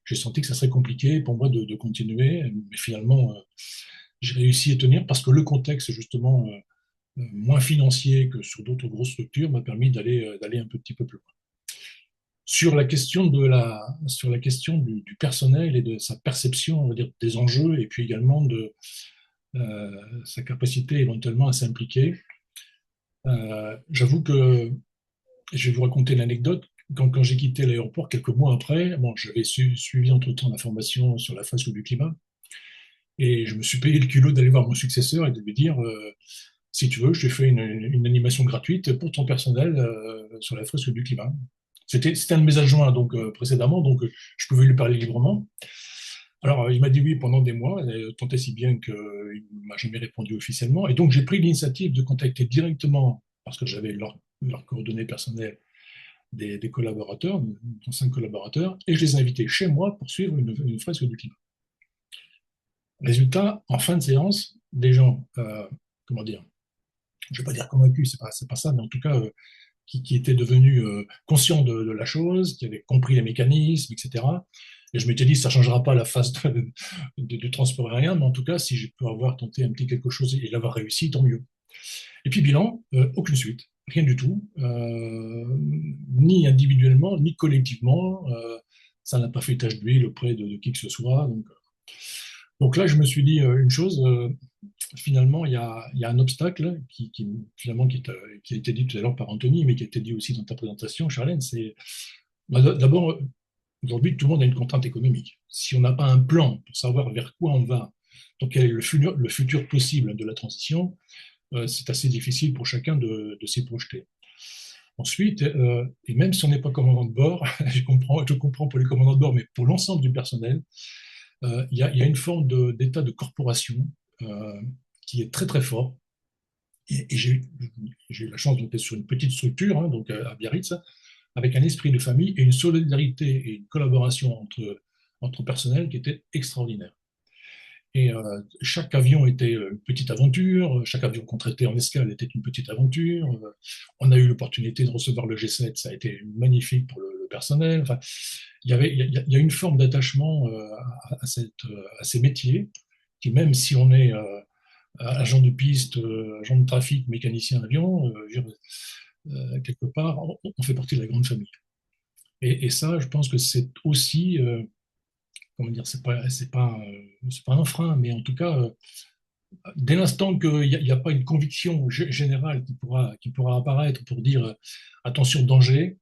j'ai senti que ça serait compliqué pour moi de continuer, mais finalement, j'ai réussi à tenir parce que le contexte, justement, moins financier que sur d'autres grosses structures, m'a permis d'aller un petit peu plus loin. Sur la question du personnel et de sa perception, on va dire, des enjeux, et puis également de sa capacité éventuellement à s'impliquer. J'avoue que je vais vous raconter l'anecdote. Quand j'ai quitté l'aéroport, quelques mois après, bon, j'avais suivi entre-temps la formation sur la fresque du climat, et je me suis payé le culot d'aller voir mon successeur et de lui dire, si tu veux, je t'ai fait une animation gratuite pour ton personnel sur la fresque du climat. C'était un de mes adjoints donc, précédemment, donc je pouvais lui parler librement. Alors, il m'a dit oui pendant des mois, tant et si bien qu'il ne m'a jamais répondu officiellement. Et donc, j'ai pris l'initiative de contacter directement, parce que j'avais leurs coordonnées personnelles, des collaborateurs, dont 5 collaborateurs, et je les ai invités chez moi pour suivre une fresque du climat. Résultat, en fin de séance, des gens, comment dire, je ne vais pas dire convaincus, c'est pas ça, mais en tout cas, qui étaient devenus conscients de la chose, qui avaient compris les mécanismes, etc. Et je m'étais dit, ça ne changera pas la face du transport aérien, mais en tout cas, si je peux avoir tenté un petit quelque chose et l'avoir réussi, tant mieux. Et puis, bilan, aucune suite, rien du tout, ni individuellement, ni collectivement. Ça n'a pas fait tache d'huile auprès de qui que ce soit. Donc là, je me suis dit une chose, finalement, il y a un obstacle finalement, qui a été dit tout à l'heure par Anthony, mais qui a été dit aussi dans ta présentation, Charlène, c'est d'abord, aujourd'hui, tout le monde a une contrainte économique. Si on n'a pas un plan pour savoir vers quoi on va, donc quel est le futur possible de la transition, c'est assez difficile pour chacun de s'y projeter. Ensuite, et même si on n'est pas commandant de bord, je comprends pour les commandants de bord, mais pour l'ensemble du personnel, il y a une forme d'état de corporation euh, qui est très très fort. Et j'ai eu la chance d'être sur une petite structure, hein, donc à Biarritz, avec un esprit de famille et une solidarité et une collaboration entre personnels qui était extraordinaire. Et chaque avion était une petite aventure, chaque avion qu'on traitait en escale était une petite aventure. On a eu l'opportunité de recevoir le G7, ça a été magnifique pour le personnel. Enfin, il y a une forme d'attachement à ces métiers qui, même si on est agent de piste, agent de trafic, mécanicien avion, quelque part, on fait partie de la grande famille. Et ça, je pense que c'est aussi, comment dire, c'est pas un frein, mais en tout cas, dès l'instant qu'il n'y a pas une conviction générale qui pourra apparaître pour dire attention, danger,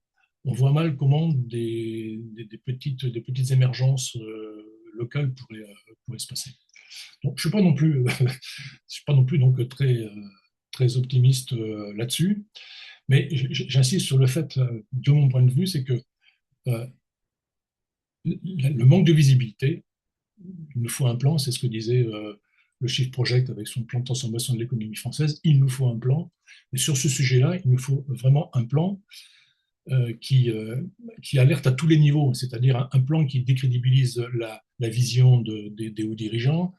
on voit mal comment des petites émergences locales pourraient se passer. Donc, je ne suis pas non plus, je suis pas non plus donc très optimiste là-dessus, mais j'insiste sur le fait, de mon point de vue, c'est que euh, le manque de visibilité, il nous faut un plan, c'est ce que disait le Shift Project avec son plan de transformation de l'économie française, il nous faut un plan. Mais sur ce sujet-là, il nous faut vraiment un plan qui alerte à tous les niveaux, c'est-à-dire un plan qui décrédibilise la vision des hauts dirigeants,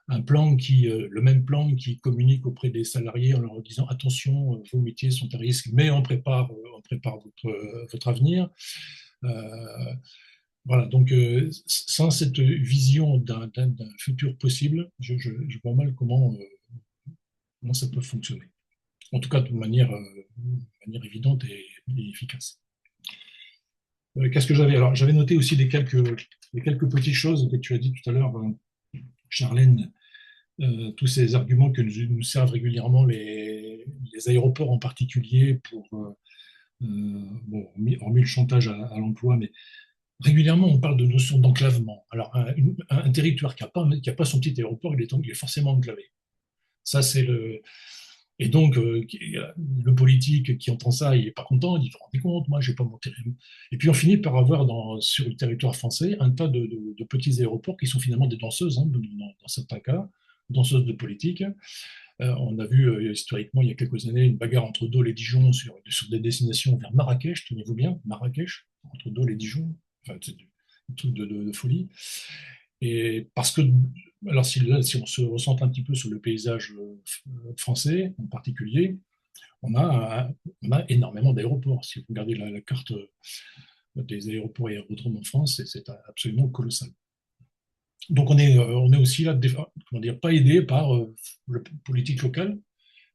un plan le même plan qui communique auprès des salariés en leur disant attention, vos métiers sont à risque, mais on prépare votre avenir. Voilà, donc sans cette vision d'un futur possible, je vois mal comment ça peut fonctionner. En tout cas, de manière évidente et efficace. Qu'est-ce que j'avais? Alors, j'avais noté aussi des quelques petites choses que tu as dit tout à l'heure, Charlène, tous ces arguments que nous servent régulièrement les aéroports en particulier pour, bon, hormis le chantage à l'emploi, mais régulièrement, on parle de notion d'enclavement. Alors, un territoire qui a pas son petit aéroport, il est forcément enclavé. Ça, c'est le. Et donc, le politique qui entend ça, il n'est pas content, il dit, vous vous rendez compte, moi, je n'ai pas mon territoire. Et puis, on finit par avoir sur le territoire français un tas de petits aéroports qui sont finalement des danseuses, hein, dans certains cas, danseuses de politique. On a vu historiquement, il y a quelques années, une bagarre entre Dole et Dijon sur des destinations vers Marrakech, tenez-vous bien, Marrakech, entre Dole et Dijon. Enfin, c'est un truc de folie. Et parce que, alors si on se recentre un petit peu sur le paysage français en particulier, on a énormément d'aéroports. Si vous regardez la carte des aéroports et aérodromes en France, c'est absolument colossal. Donc on est aussi là, comment dire, pas aidé par le politique local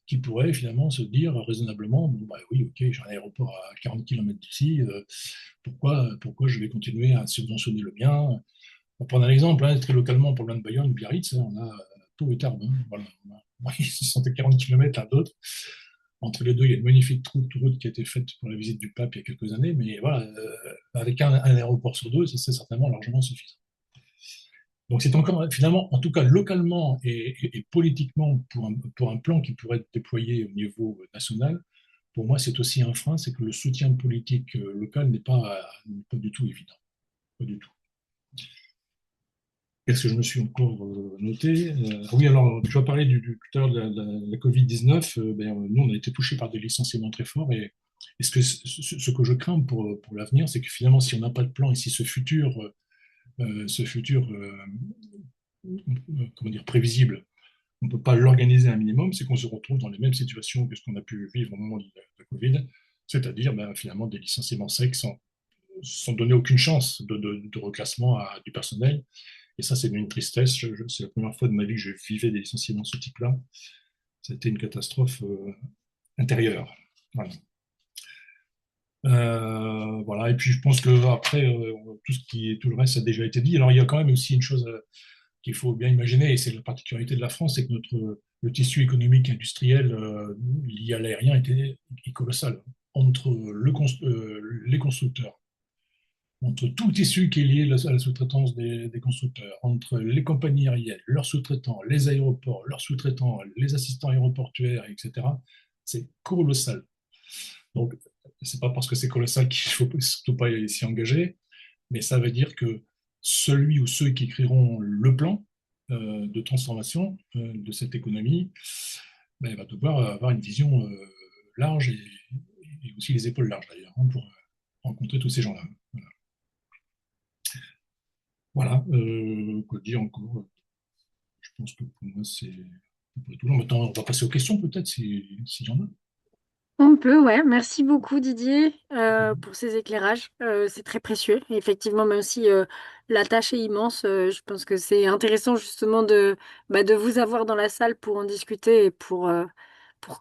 qui pourrait finalement se dire raisonnablement, bon, bah oui, ok, j'ai un aéroport à 40 km d'ici, pourquoi je vais continuer à subventionner le mien? On va prendre un exemple, hein, très localement, pour le de Bayonne, Biarritz, hein, on a Pau et Tarbes. Hein, voilà, ils sont à 40 km l'un d'autre. Entre les deux, il y a une magnifique route qui a été faite pour la visite du pape il y a quelques années, mais voilà, avec un aéroport sur deux, ça c'est certainement largement suffisant. Donc c'est encore, finalement, en tout cas localement et politiquement, pour un plan qui pourrait être déployé au niveau national, pour moi c'est aussi un frein, c'est que le soutien politique local n'est pas du tout évident. Pas du tout. Qu'est-ce que je me suis encore noté? Oui, alors tu as parlé tout à l'heure de la Covid-19. Nous, on a été touchés par des licenciements très forts. Et ce que je crains pour l'avenir, c'est que finalement, si on n'a pas de plan et si ce futur comment dire, prévisible, on ne peut pas l'organiser un minimum, c'est qu'on se retrouve dans les mêmes situations que ce qu'on a pu vivre au moment de la Covid, c'est-à-dire finalement des licenciements secs sans donner aucune chance de reclassement du personnel. Et ça, c'est une tristesse. C'est la première fois de ma vie que je vivais des licenciements de ce type-là. C'était une catastrophe intérieure. Voilà. Voilà. Et puis, je pense que après, tout le reste a déjà été dit. Alors, il y a quand même aussi une chose qu'il faut bien imaginer, et c'est la particularité de la France, c'est que le tissu économique industriel lié à l'aérien est colossal. Entre les constructeurs, entre tout le tissu qui est lié à la sous-traitance des constructeurs, entre les compagnies aériennes, leurs sous-traitants, les aéroports, leurs sous-traitants, les assistants aéroportuaires, etc., c'est colossal. Donc, c'est pas parce que c'est colossal qu'il faut surtout pas s'y engager, mais ça veut dire que celui ou ceux qui écriront le plan de transformation de cette économie, il va devoir avoir une vision large et aussi les épaules larges d'ailleurs, hein, pour rencontrer tous ces gens-là. Voilà, quoi dire encore? Je pense que pour moi, c'est à peu près tout. Non, maintenant, on va passer aux questions peut-être, s'il y en a. On peut, ouais. Merci beaucoup Didier pour ces éclairages. C'est très précieux. Et effectivement, même si la tâche est immense, je pense que c'est intéressant justement de vous avoir dans la salle pour en discuter et pour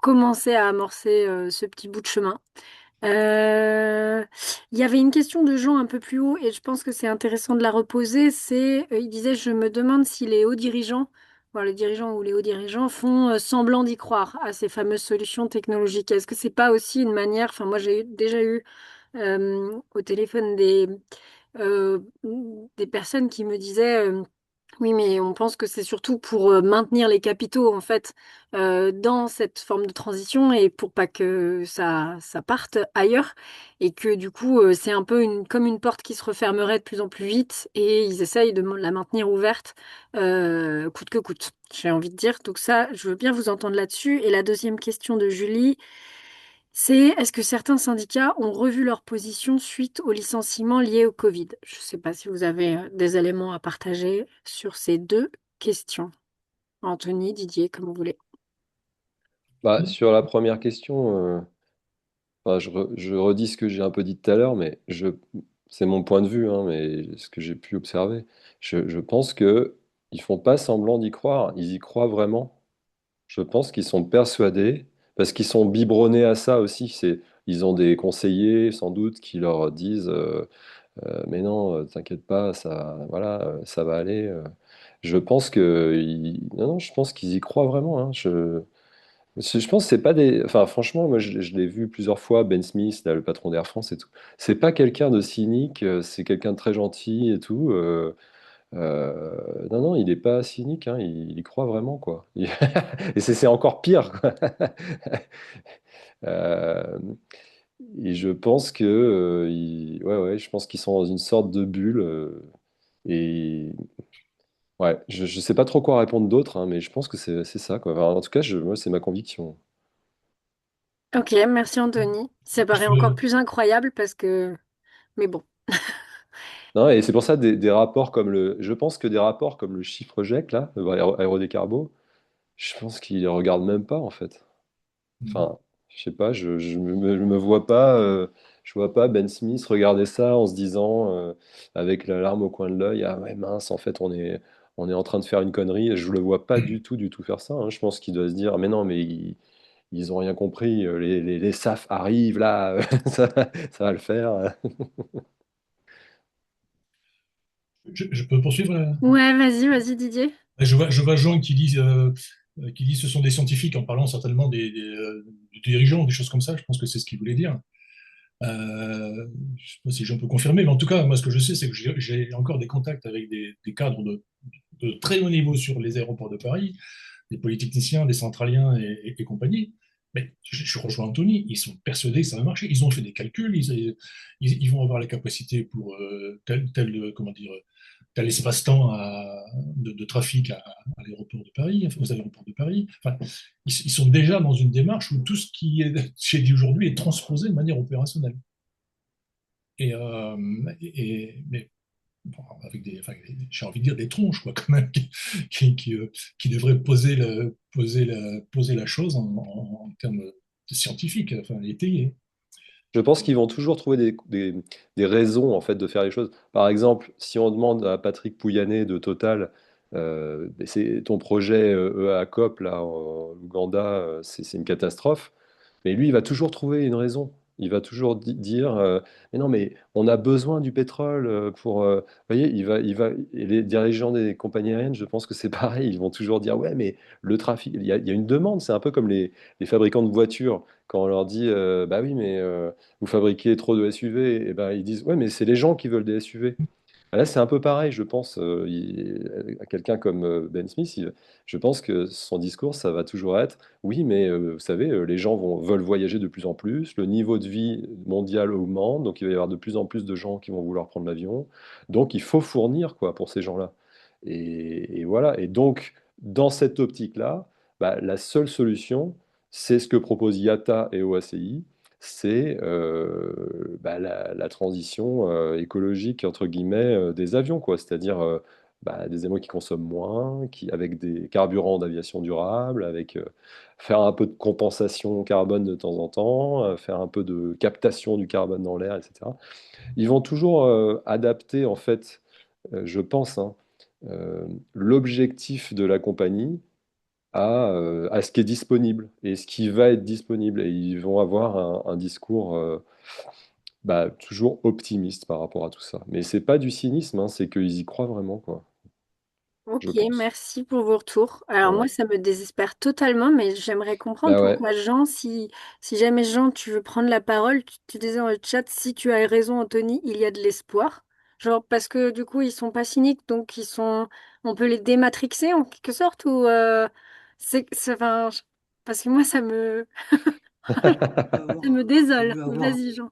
commencer à amorcer ce petit bout de chemin. Euh, il y avait une question de Jean un peu plus haut et je pense que c'est intéressant de la reposer. Il disait, je me demande si les hauts dirigeants, voire les dirigeants ou les hauts dirigeants font semblant d'y croire à ces fameuses solutions technologiques. Est-ce que c'est pas aussi une manière, enfin moi déjà eu au téléphone des personnes qui me disaient oui, mais on pense que c'est surtout pour maintenir les capitaux en fait dans cette forme de transition et pour pas que ça parte ailleurs et que du coup c'est un peu comme une porte qui se refermerait de plus en plus vite et ils essayent de la maintenir ouverte coûte que coûte. J'ai envie de dire. Donc ça, je veux bien vous entendre là-dessus. Et la deuxième question de Julie. C'est est-ce que certains syndicats ont revu leur position suite aux licenciements liés au Covid? Je ne sais pas si vous avez des éléments à partager sur ces deux questions. Anthony, Didier, comme vous voulez. Bah, sur la première question, enfin, je redis ce que j'ai un peu dit tout à l'heure, mais c'est mon point de vue, hein, mais ce que j'ai pu observer. Je pense que ils font pas semblant d'y croire, ils y croient vraiment. Je pense qu'ils sont persuadés, parce qu'ils sont biberonnés à ça aussi. Ils ont des conseillers, sans doute, qui leur disent mais non, t'inquiète pas, voilà, ça va aller. Je pense non, non, je pense qu'ils y croient vraiment, hein. Je pense que c'est pas des. Enfin, franchement, moi, je l'ai vu plusieurs fois, Ben Smith, là, le patron d'Air France et tout. C'est pas quelqu'un de cynique, c'est quelqu'un de très gentil et tout. Non, non, il est pas cynique, hein, il y croit vraiment, quoi. Et c'est encore pire, quoi. Euh, et je pense ouais, ouais, je pense qu'ils sont dans une sorte de bulle. Et ouais, je sais pas trop quoi répondre d'autre, hein, mais je pense que c'est ça, quoi. Enfin, en tout cas, moi, c'est ma conviction. Ok, merci Anthony. Ça Je paraît encore peux- plus incroyable parce que... Mais bon. Non, et c'est pour ça des rapports comme je pense que des rapports comme le chiffre GEC là, Aérodécarbo, je pense qu'ils ne regardent même pas en fait. Enfin, je sais pas, je me vois pas, je vois pas Ben Smith regarder ça en se disant avec la larme au coin de l'œil, ah ouais mince, en fait on est en train de faire une connerie. Et je le vois pas du tout faire ça, hein. Je pense qu'il doit se dire, mais non, mais ils ont rien compris. Les SAF arrivent là, ça va le faire. Je peux poursuivre là. Ouais, vas-y, Didier. Je vois Jean qui dit ce sont des scientifiques en parlant certainement des dirigeants, des choses comme ça. Je pense que c'est ce qu'il voulait dire. Je ne sais pas si Jean peut confirmer, mais en tout cas, moi, ce que je sais, c'est que j'ai encore des contacts avec des cadres de très haut niveau sur les aéroports de Paris, des polytechniciens, des centraliens et compagnie. Mais je rejoins Anthony, ils sont persuadés que ça va marcher. Ils ont fait des calculs, ils vont avoir la capacité pour comment dire, tel espace-temps de trafic à l'aéroport de Paris, enfin, aux aéroports de Paris. Enfin, ils sont déjà dans une démarche où tout ce qui est chez dit aujourd'hui est transposé de manière opérationnelle. Et, mais bon, avec enfin, j'ai envie de dire des tronches, quoi, quand même, qui devraient poser la chose en termes scientifiques, enfin, étayés. Je pense qu'ils vont toujours trouver des raisons en fait de faire les choses. Par exemple, si on demande à Patrick Pouyanné de Total, c'est ton projet EACOP là en Ouganda, c'est une catastrophe. Mais lui, il va toujours trouver une raison. Il va toujours dire, mais non, mais on a besoin du pétrole pour. Vous voyez, et les dirigeants des compagnies aériennes, je pense que c'est pareil. Ils vont toujours dire, ouais, mais le trafic, il y a une demande. C'est un peu comme les fabricants de voitures. Quand on leur dit, bah oui, mais vous fabriquez trop de SUV, et ben ils disent, ouais, mais c'est les gens qui veulent des SUV. Là, c'est un peu pareil, je pense, à quelqu'un comme Ben Smith, je pense que son discours, ça va toujours être, oui, mais vous savez, les gens veulent voyager de plus en plus, le niveau de vie mondial augmente, donc il va y avoir de plus en plus de gens qui vont vouloir prendre l'avion, donc il faut fournir quoi pour ces gens-là. Et voilà, et donc dans cette optique-là, bah, la seule solution, c'est ce que proposent IATA et OACI, c'est bah, la transition écologique entre guillemets des avions, quoi. C'est-à-dire bah, des avions qui consomment moins, avec des carburants d'aviation durable, avec faire un peu de compensation carbone de temps en temps, faire un peu de captation du carbone dans l'air, etc. Ils vont toujours adapter, en fait, je pense, hein, euh, l'objectif de la compagnie à ce qui est disponible et ce qui va être disponible. Et ils vont avoir un discours bah, toujours optimiste par rapport à tout ça. Mais c'est pas du cynisme, hein, c'est qu'ils y croient vraiment, quoi, je Ok, pense. merci pour vos retours. Alors moi, Voilà. ça me désespère totalement, mais j'aimerais comprendre Bah ouais. pourquoi Jean, si jamais Jean, tu veux prendre la parole, tu disais dans le chat, si tu as raison, Anthony, il y a de l'espoir. Genre parce que du coup, ils sont pas cyniques, donc on peut les dématrixer en quelque sorte, ou enfin, parce que moi, ça me Il faut désole. mieux avoir, Vas-y, Jean.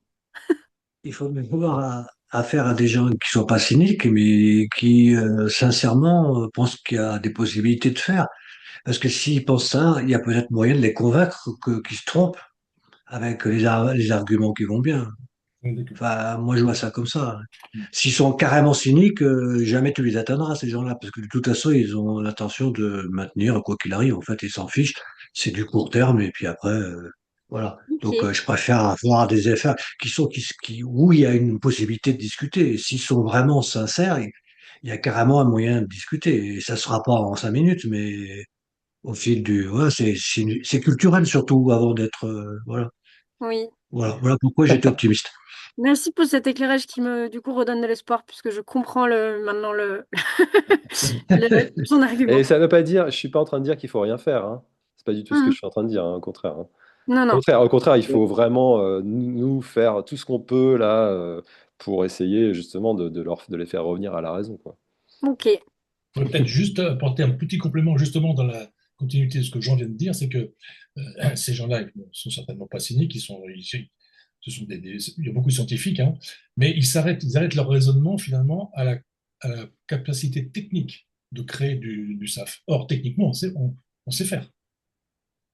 il faut mieux avoir affaire à des gens qui sont pas cyniques, mais qui, sincèrement, pensent qu'il y a des possibilités de faire. Parce que s'ils pensent ça, il y a peut-être moyen de les convaincre qu'ils se trompent avec les arguments qui vont bien. D'accord. Enfin, moi, je vois ça comme ça. S'ils sont carrément cyniques, jamais tu les atteindras, ces gens-là, parce que de toute façon, ils ont l'intention de maintenir quoi qu'il arrive. En fait, ils s'en fichent. C'est du court terme, et puis après, voilà. Donc, Ok. je préfère avoir des effets où il y a une possibilité de discuter. Et s'ils sont vraiment sincères, il y a carrément un moyen de discuter. Et ça ne sera pas en 5 minutes, mais au fil du, ouais, c'est culturel surtout avant d'être, voilà. Oui. Voilà pourquoi j'étais optimiste. Merci pour cet éclairage qui me, du coup, redonne de l'espoir, puisque je comprends maintenant son Et argument. ça veut pas dire, je suis pas en train de dire qu'il faut rien faire, hein. C'est pas du tout ce que Mhm. je suis en train de dire, hein, au contraire, hein. Non, non. Au contraire, il faut vraiment nous faire tout ce qu'on peut là pour essayer justement de les faire revenir à la raison, quoi. Ok. Je pourrais peut-être juste apporter un petit complément justement dans la continuité de ce que Jean vient de dire, c'est que ces gens-là ils ne sont certainement pas cyniques, ce sont il y a beaucoup de scientifiques, hein, mais ils arrêtent leur raisonnement finalement à la capacité technique de créer du SAF. Or, techniquement, on sait faire.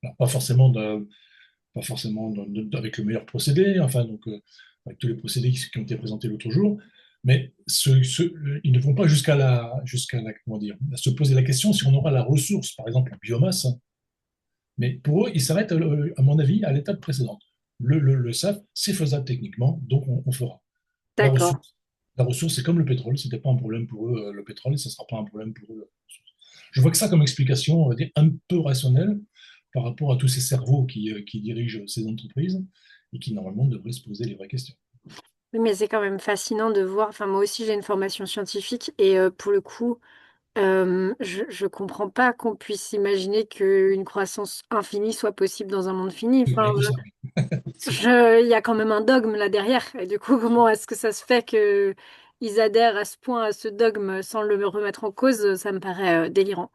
Alors, pas forcément avec le meilleur procédé, enfin, donc, avec tous les procédés qui ont été présentés l'autre jour, mais ils ne vont pas comment dire, à se poser la question si on aura la ressource, par exemple la biomasse, hein. Mais pour eux, ils s'arrêtent, à mon avis, à l'étape précédente. Le SAF, c'est faisable techniquement, donc on fera. La D'accord. ressource, La ressource, c'est comme le pétrole. C'était pas un problème pour eux, le pétrole, et ça sera pas un problème pour eux. Je vois que ça comme explication, on va dire, un peu rationnelle par rapport à tous ces cerveaux qui dirigent ces entreprises et qui, normalement, devraient se poser les vraies questions. Oui, mais c'est quand même fascinant de voir. Enfin, moi aussi, j'ai une formation scientifique et pour le coup, je comprends pas qu'on puisse imaginer qu'une croissance infinie soit possible dans un monde fini. C'est Enfin, rien que ça. il y a quand même un dogme là derrière. Et du coup, comment est-ce que ça se fait que ils adhèrent à ce point à ce dogme sans le remettre en cause? Ça me paraît délirant.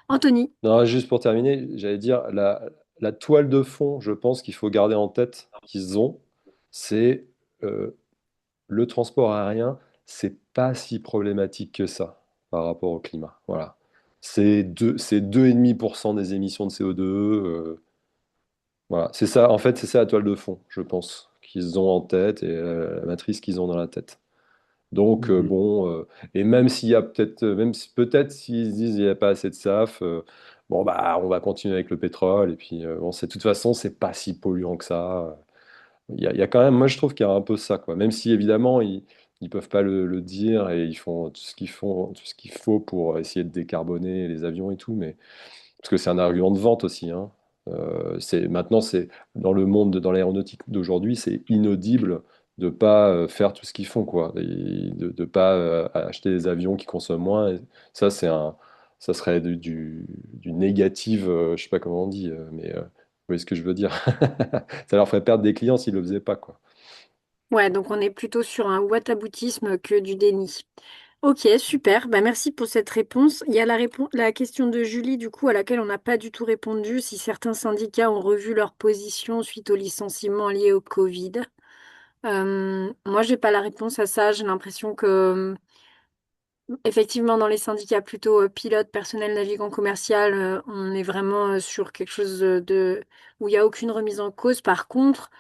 Anthony, Non, juste pour terminer, j'allais dire, la toile de fond, je pense qu'il faut garder en tête qu'ils ont, c'est euh, le transport aérien, c'est pas si problématique que ça par rapport au climat. Voilà. C'est 2,5% des émissions de CO2. Voilà. C'est ça, en fait, c'est ça la toile de fond, je pense, qu'ils ont en tête et la matrice qu'ils ont dans la tête. Donc, bon, et même s'il y a peut-être, même si, peut-être s'ils se disent il n'y a pas assez de SAF, bon, bah, on va continuer avec le pétrole. Et puis, bon, de toute façon, c'est pas si polluant que ça. Il y a quand même, moi je trouve qu'il y a un peu ça, quoi. Même si évidemment ils peuvent pas le dire et ils font tout ce qu'ils font, tout ce qu'il faut pour essayer de décarboner les avions et tout, mais parce que c'est un argument de vente aussi, hein. Maintenant c'est dans le monde dans l'aéronautique d'aujourd'hui, c'est inaudible de pas faire tout ce qu'ils font, quoi, et de pas acheter des avions qui consomment moins. Et ça ça serait du négatif, je sais pas comment on dit, mais vous voyez ce que je veux dire. Ça leur ferait perdre des clients s'ils le faisaient pas, quoi. ouais, donc on est plutôt sur un whataboutisme que du déni. Ok, super. Bah, merci pour cette réponse. Il y a la question de Julie, du coup, à laquelle on n'a pas du tout répondu, si certains syndicats ont revu leur position suite au licenciement lié au Covid. Moi, j'ai pas la réponse à ça. J'ai l'impression que effectivement, dans les syndicats plutôt pilote, personnel, navigant commercial, on est vraiment sur quelque chose où il n'y a aucune remise en cause. Par contre,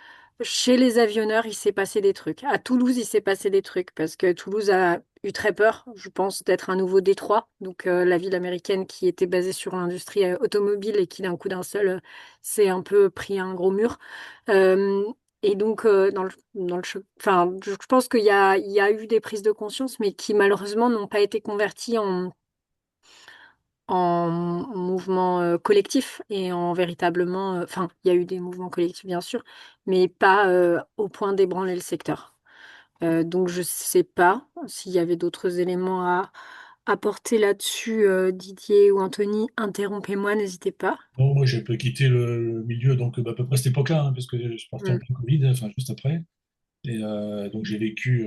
chez les avionneurs, il s'est passé des trucs. À Toulouse, il s'est passé des trucs parce que Toulouse a eu très peur, je pense, d'être un nouveau Détroit, donc la ville américaine qui était basée sur l'industrie automobile et qui d'un coup d'un seul s'est un peu pris un gros mur. Euh, et donc, enfin, je pense il y a eu des prises de conscience, mais qui malheureusement n'ont pas été converties en mouvements collectifs et en véritablement, enfin, il y a eu des mouvements collectifs bien sûr, mais pas au point d'ébranler le secteur. Donc, je sais pas s'il y avait d'autres éléments à apporter là-dessus, Didier ou Anthony, interrompez-moi, n'hésitez pas. Bon, moi, j'ai un peu quitté le milieu, donc bah, à peu près à cette époque-là, hein, parce que je partais en Mm. plein Covid, enfin, juste après. Et donc, j'ai vécu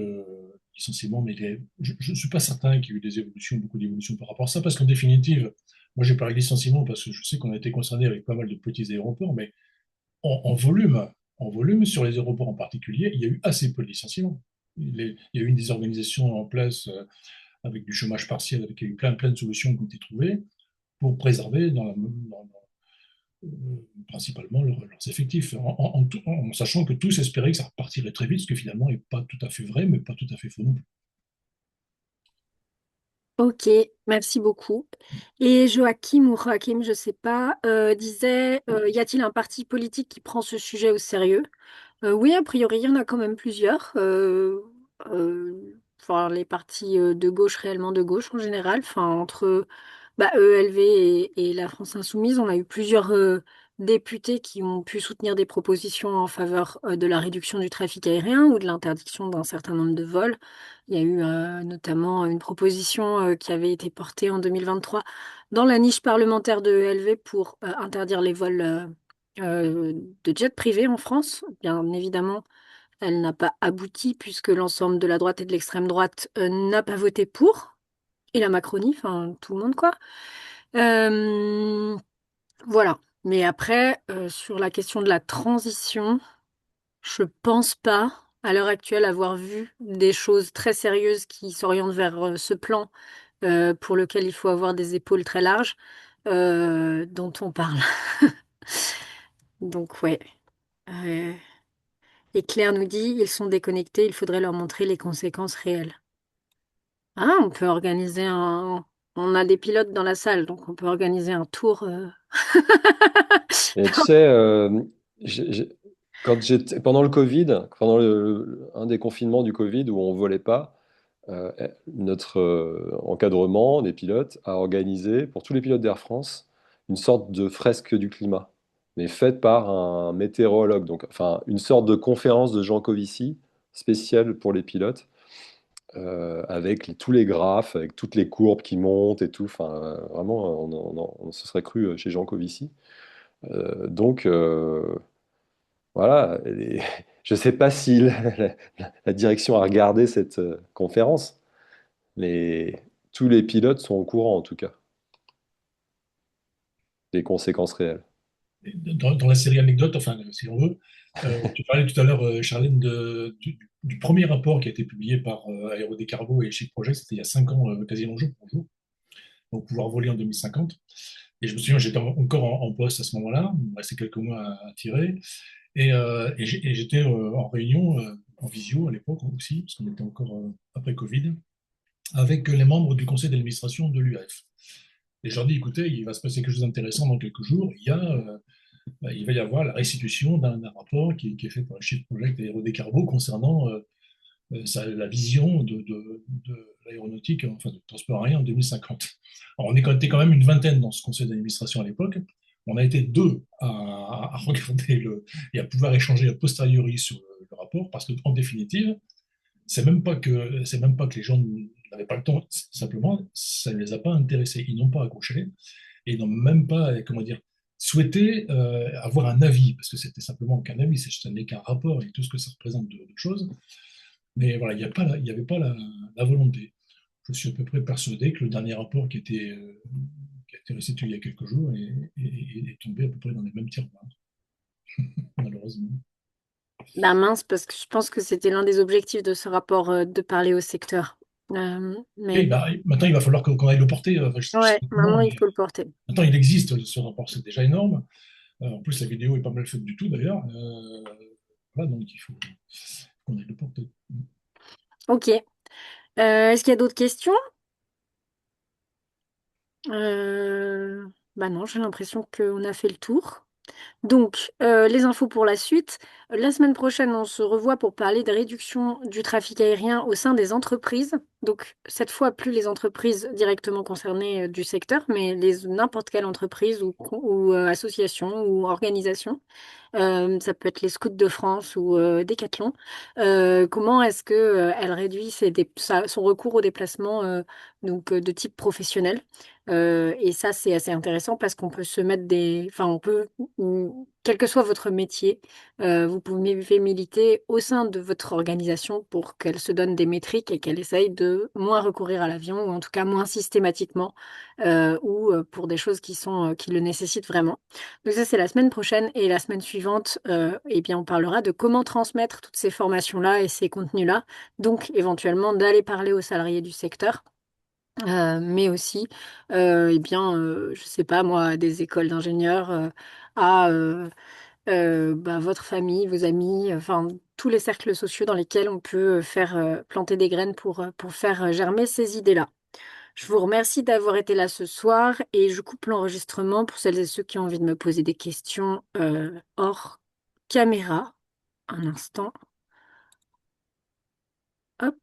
licenciement, mais je ne suis pas certain qu'il y ait eu des évolutions, beaucoup d'évolutions par rapport à ça, parce qu'en définitive, moi, j'ai parlé de licenciement parce que je sais qu'on a été concerné avec pas mal de petits aéroports, mais en volume, sur les aéroports en particulier, il y a eu assez peu de licenciements. Il y a eu une désorganisation en place avec du chômage partiel, avec il y a eu plein de solutions qui ont été trouvées pour préserver principalement leurs effectifs, en sachant que tous espéraient que ça repartirait très vite, ce que finalement n'est pas tout à fait vrai, mais pas tout à fait faux non plus. Ok, merci beaucoup. Et Joachim ou Joachim, je sais pas, disait, y a-t-il un parti politique qui prend ce sujet au sérieux? Oui, a priori, il y en a quand même plusieurs. Enfin, les partis de gauche, réellement de gauche en général. Enfin, entre ELV et la France Insoumise, on a eu plusieurs députés qui ont pu soutenir des propositions en faveur de la réduction du trafic aérien ou de l'interdiction d'un certain nombre de vols. Il y a eu notamment une proposition qui avait été portée en 2023 dans la niche parlementaire de ELV pour interdire les vols de jet privé en France. Bien évidemment, elle n'a pas abouti puisque l'ensemble de la droite et de l'extrême droite n'a pas voté pour. Et la Macronie, enfin tout le monde quoi. Euh, voilà. Mais après, sur la question de la transition, je pense pas à l'heure actuelle avoir vu des choses très sérieuses qui s'orientent vers ce plan pour lequel il faut avoir des épaules très larges dont on parle. Donc ouais. Euh, Et Claire nous dit, ils sont déconnectés, il faudrait leur montrer les conséquences réelles. Ah, on peut organiser un... On a des pilotes dans la salle, donc on peut organiser un tour. Et tu sais, j'ai- j'ai- quand j'étais pendant le Covid, pendant un des confinements du Covid où on volait pas, euh, notre encadrement des pilotes a organisé pour tous les pilotes d'Air France une sorte de fresque du climat, mais faite par un météorologue, donc enfin une sorte de conférence de Jean Covici spéciale pour les pilotes, avec tous les graphes, avec toutes les courbes qui montent et tout. Enfin, vraiment, on se serait cru chez Jean Covici. Donc, voilà. Je ne sais pas si la direction a regardé cette conférence. Les, tous les pilotes sont au courant, en tout cas, des conséquences réelles. Dans la série anecdote, enfin, si on veut, tu parlais tout à l'heure, Charlène, du premier rapport qui a été publié par Aérodécarbo et Chic Project, c'était il y a 5 ans, quasiment jour pour jour, donc pouvoir voler en 2050. Et je me souviens, j'étais encore en poste à ce moment-là, il me restait quelques mois à tirer, et j'étais en réunion, en visio à l'époque aussi, parce qu'on était encore après Covid, avec les membres du conseil d'administration de l'UAF. Et je leur dis, écoutez, il va se passer quelque chose d'intéressant dans quelques jours. Il va y avoir la restitution d'un rapport qui est fait par le Chief Project Aérodécarbo concernant la vision de l'aéronautique, enfin du transport aérien en 2050. Alors, était quand même une vingtaine dans ce conseil d'administration à l'époque. On a été deux à regarder et à pouvoir échanger a posteriori sur le rapport, parce qu'en définitive, c'est même pas que les gens n'avaient pas le temps, simplement, ça ne les a pas intéressés. Ils n'ont pas accroché et ils n'ont même pas, comment dire, souhaité avoir un avis, parce que c'était simplement qu'un avis, ce n'est qu'un rapport et tout ce que ça représente de choses. Mais voilà, il n'y avait pas la volonté. Je suis à peu près persuadé que le dernier rapport qui a été restitué il y a quelques jours est tombé à peu près dans les mêmes tiroirs, malheureusement. Bah mince, parce que je pense que c'était l'un des objectifs de ce rapport, de parler au secteur. Et Mais bah, maintenant, il va falloir qu'on aille le porter. Enfin, je sais ouais, pas comment, maintenant il mais faut le porter. maintenant, il existe ce rapport, c'est déjà énorme. En plus, la vidéo est pas mal faite du tout, d'ailleurs. Voilà, donc il faut qu'on aille le porter. Ok. Est-ce qu'il y a d'autres questions? Bah non, j'ai l'impression qu'on a fait le tour. Donc, les infos pour la suite. La semaine prochaine, on se revoit pour parler de réduction du trafic aérien au sein des entreprises. Donc, cette fois, plus les entreprises directement concernées du secteur, mais n'importe quelle entreprise ou association ou organisation. Ça peut être les Scouts de France ou Décathlon. Comment est-ce que elle réduit son recours aux déplacements de type professionnel? Et ça, c'est assez intéressant parce qu'on peut se mettre enfin, quel que soit votre métier, vous pouvez militer au sein de votre organisation pour qu'elle se donne des métriques et qu'elle essaye de moins recourir à l'avion ou en tout cas moins systématiquement ou pour des choses qui le nécessitent vraiment. Donc ça, c'est la semaine prochaine et la semaine suivante, eh bien, on parlera de comment transmettre toutes ces formations-là et ces contenus-là. Donc, éventuellement, d'aller parler aux salariés du secteur, mais aussi, eh bien, je sais pas moi, à des écoles d'ingénieurs, à bah, votre famille, vos amis, enfin, tous les cercles sociaux dans lesquels on peut faire planter des graines pour faire germer ces idées-là. Je vous remercie d'avoir été là ce soir et je coupe l'enregistrement pour celles et ceux qui ont envie de me poser des questions hors caméra. Un instant. Hop.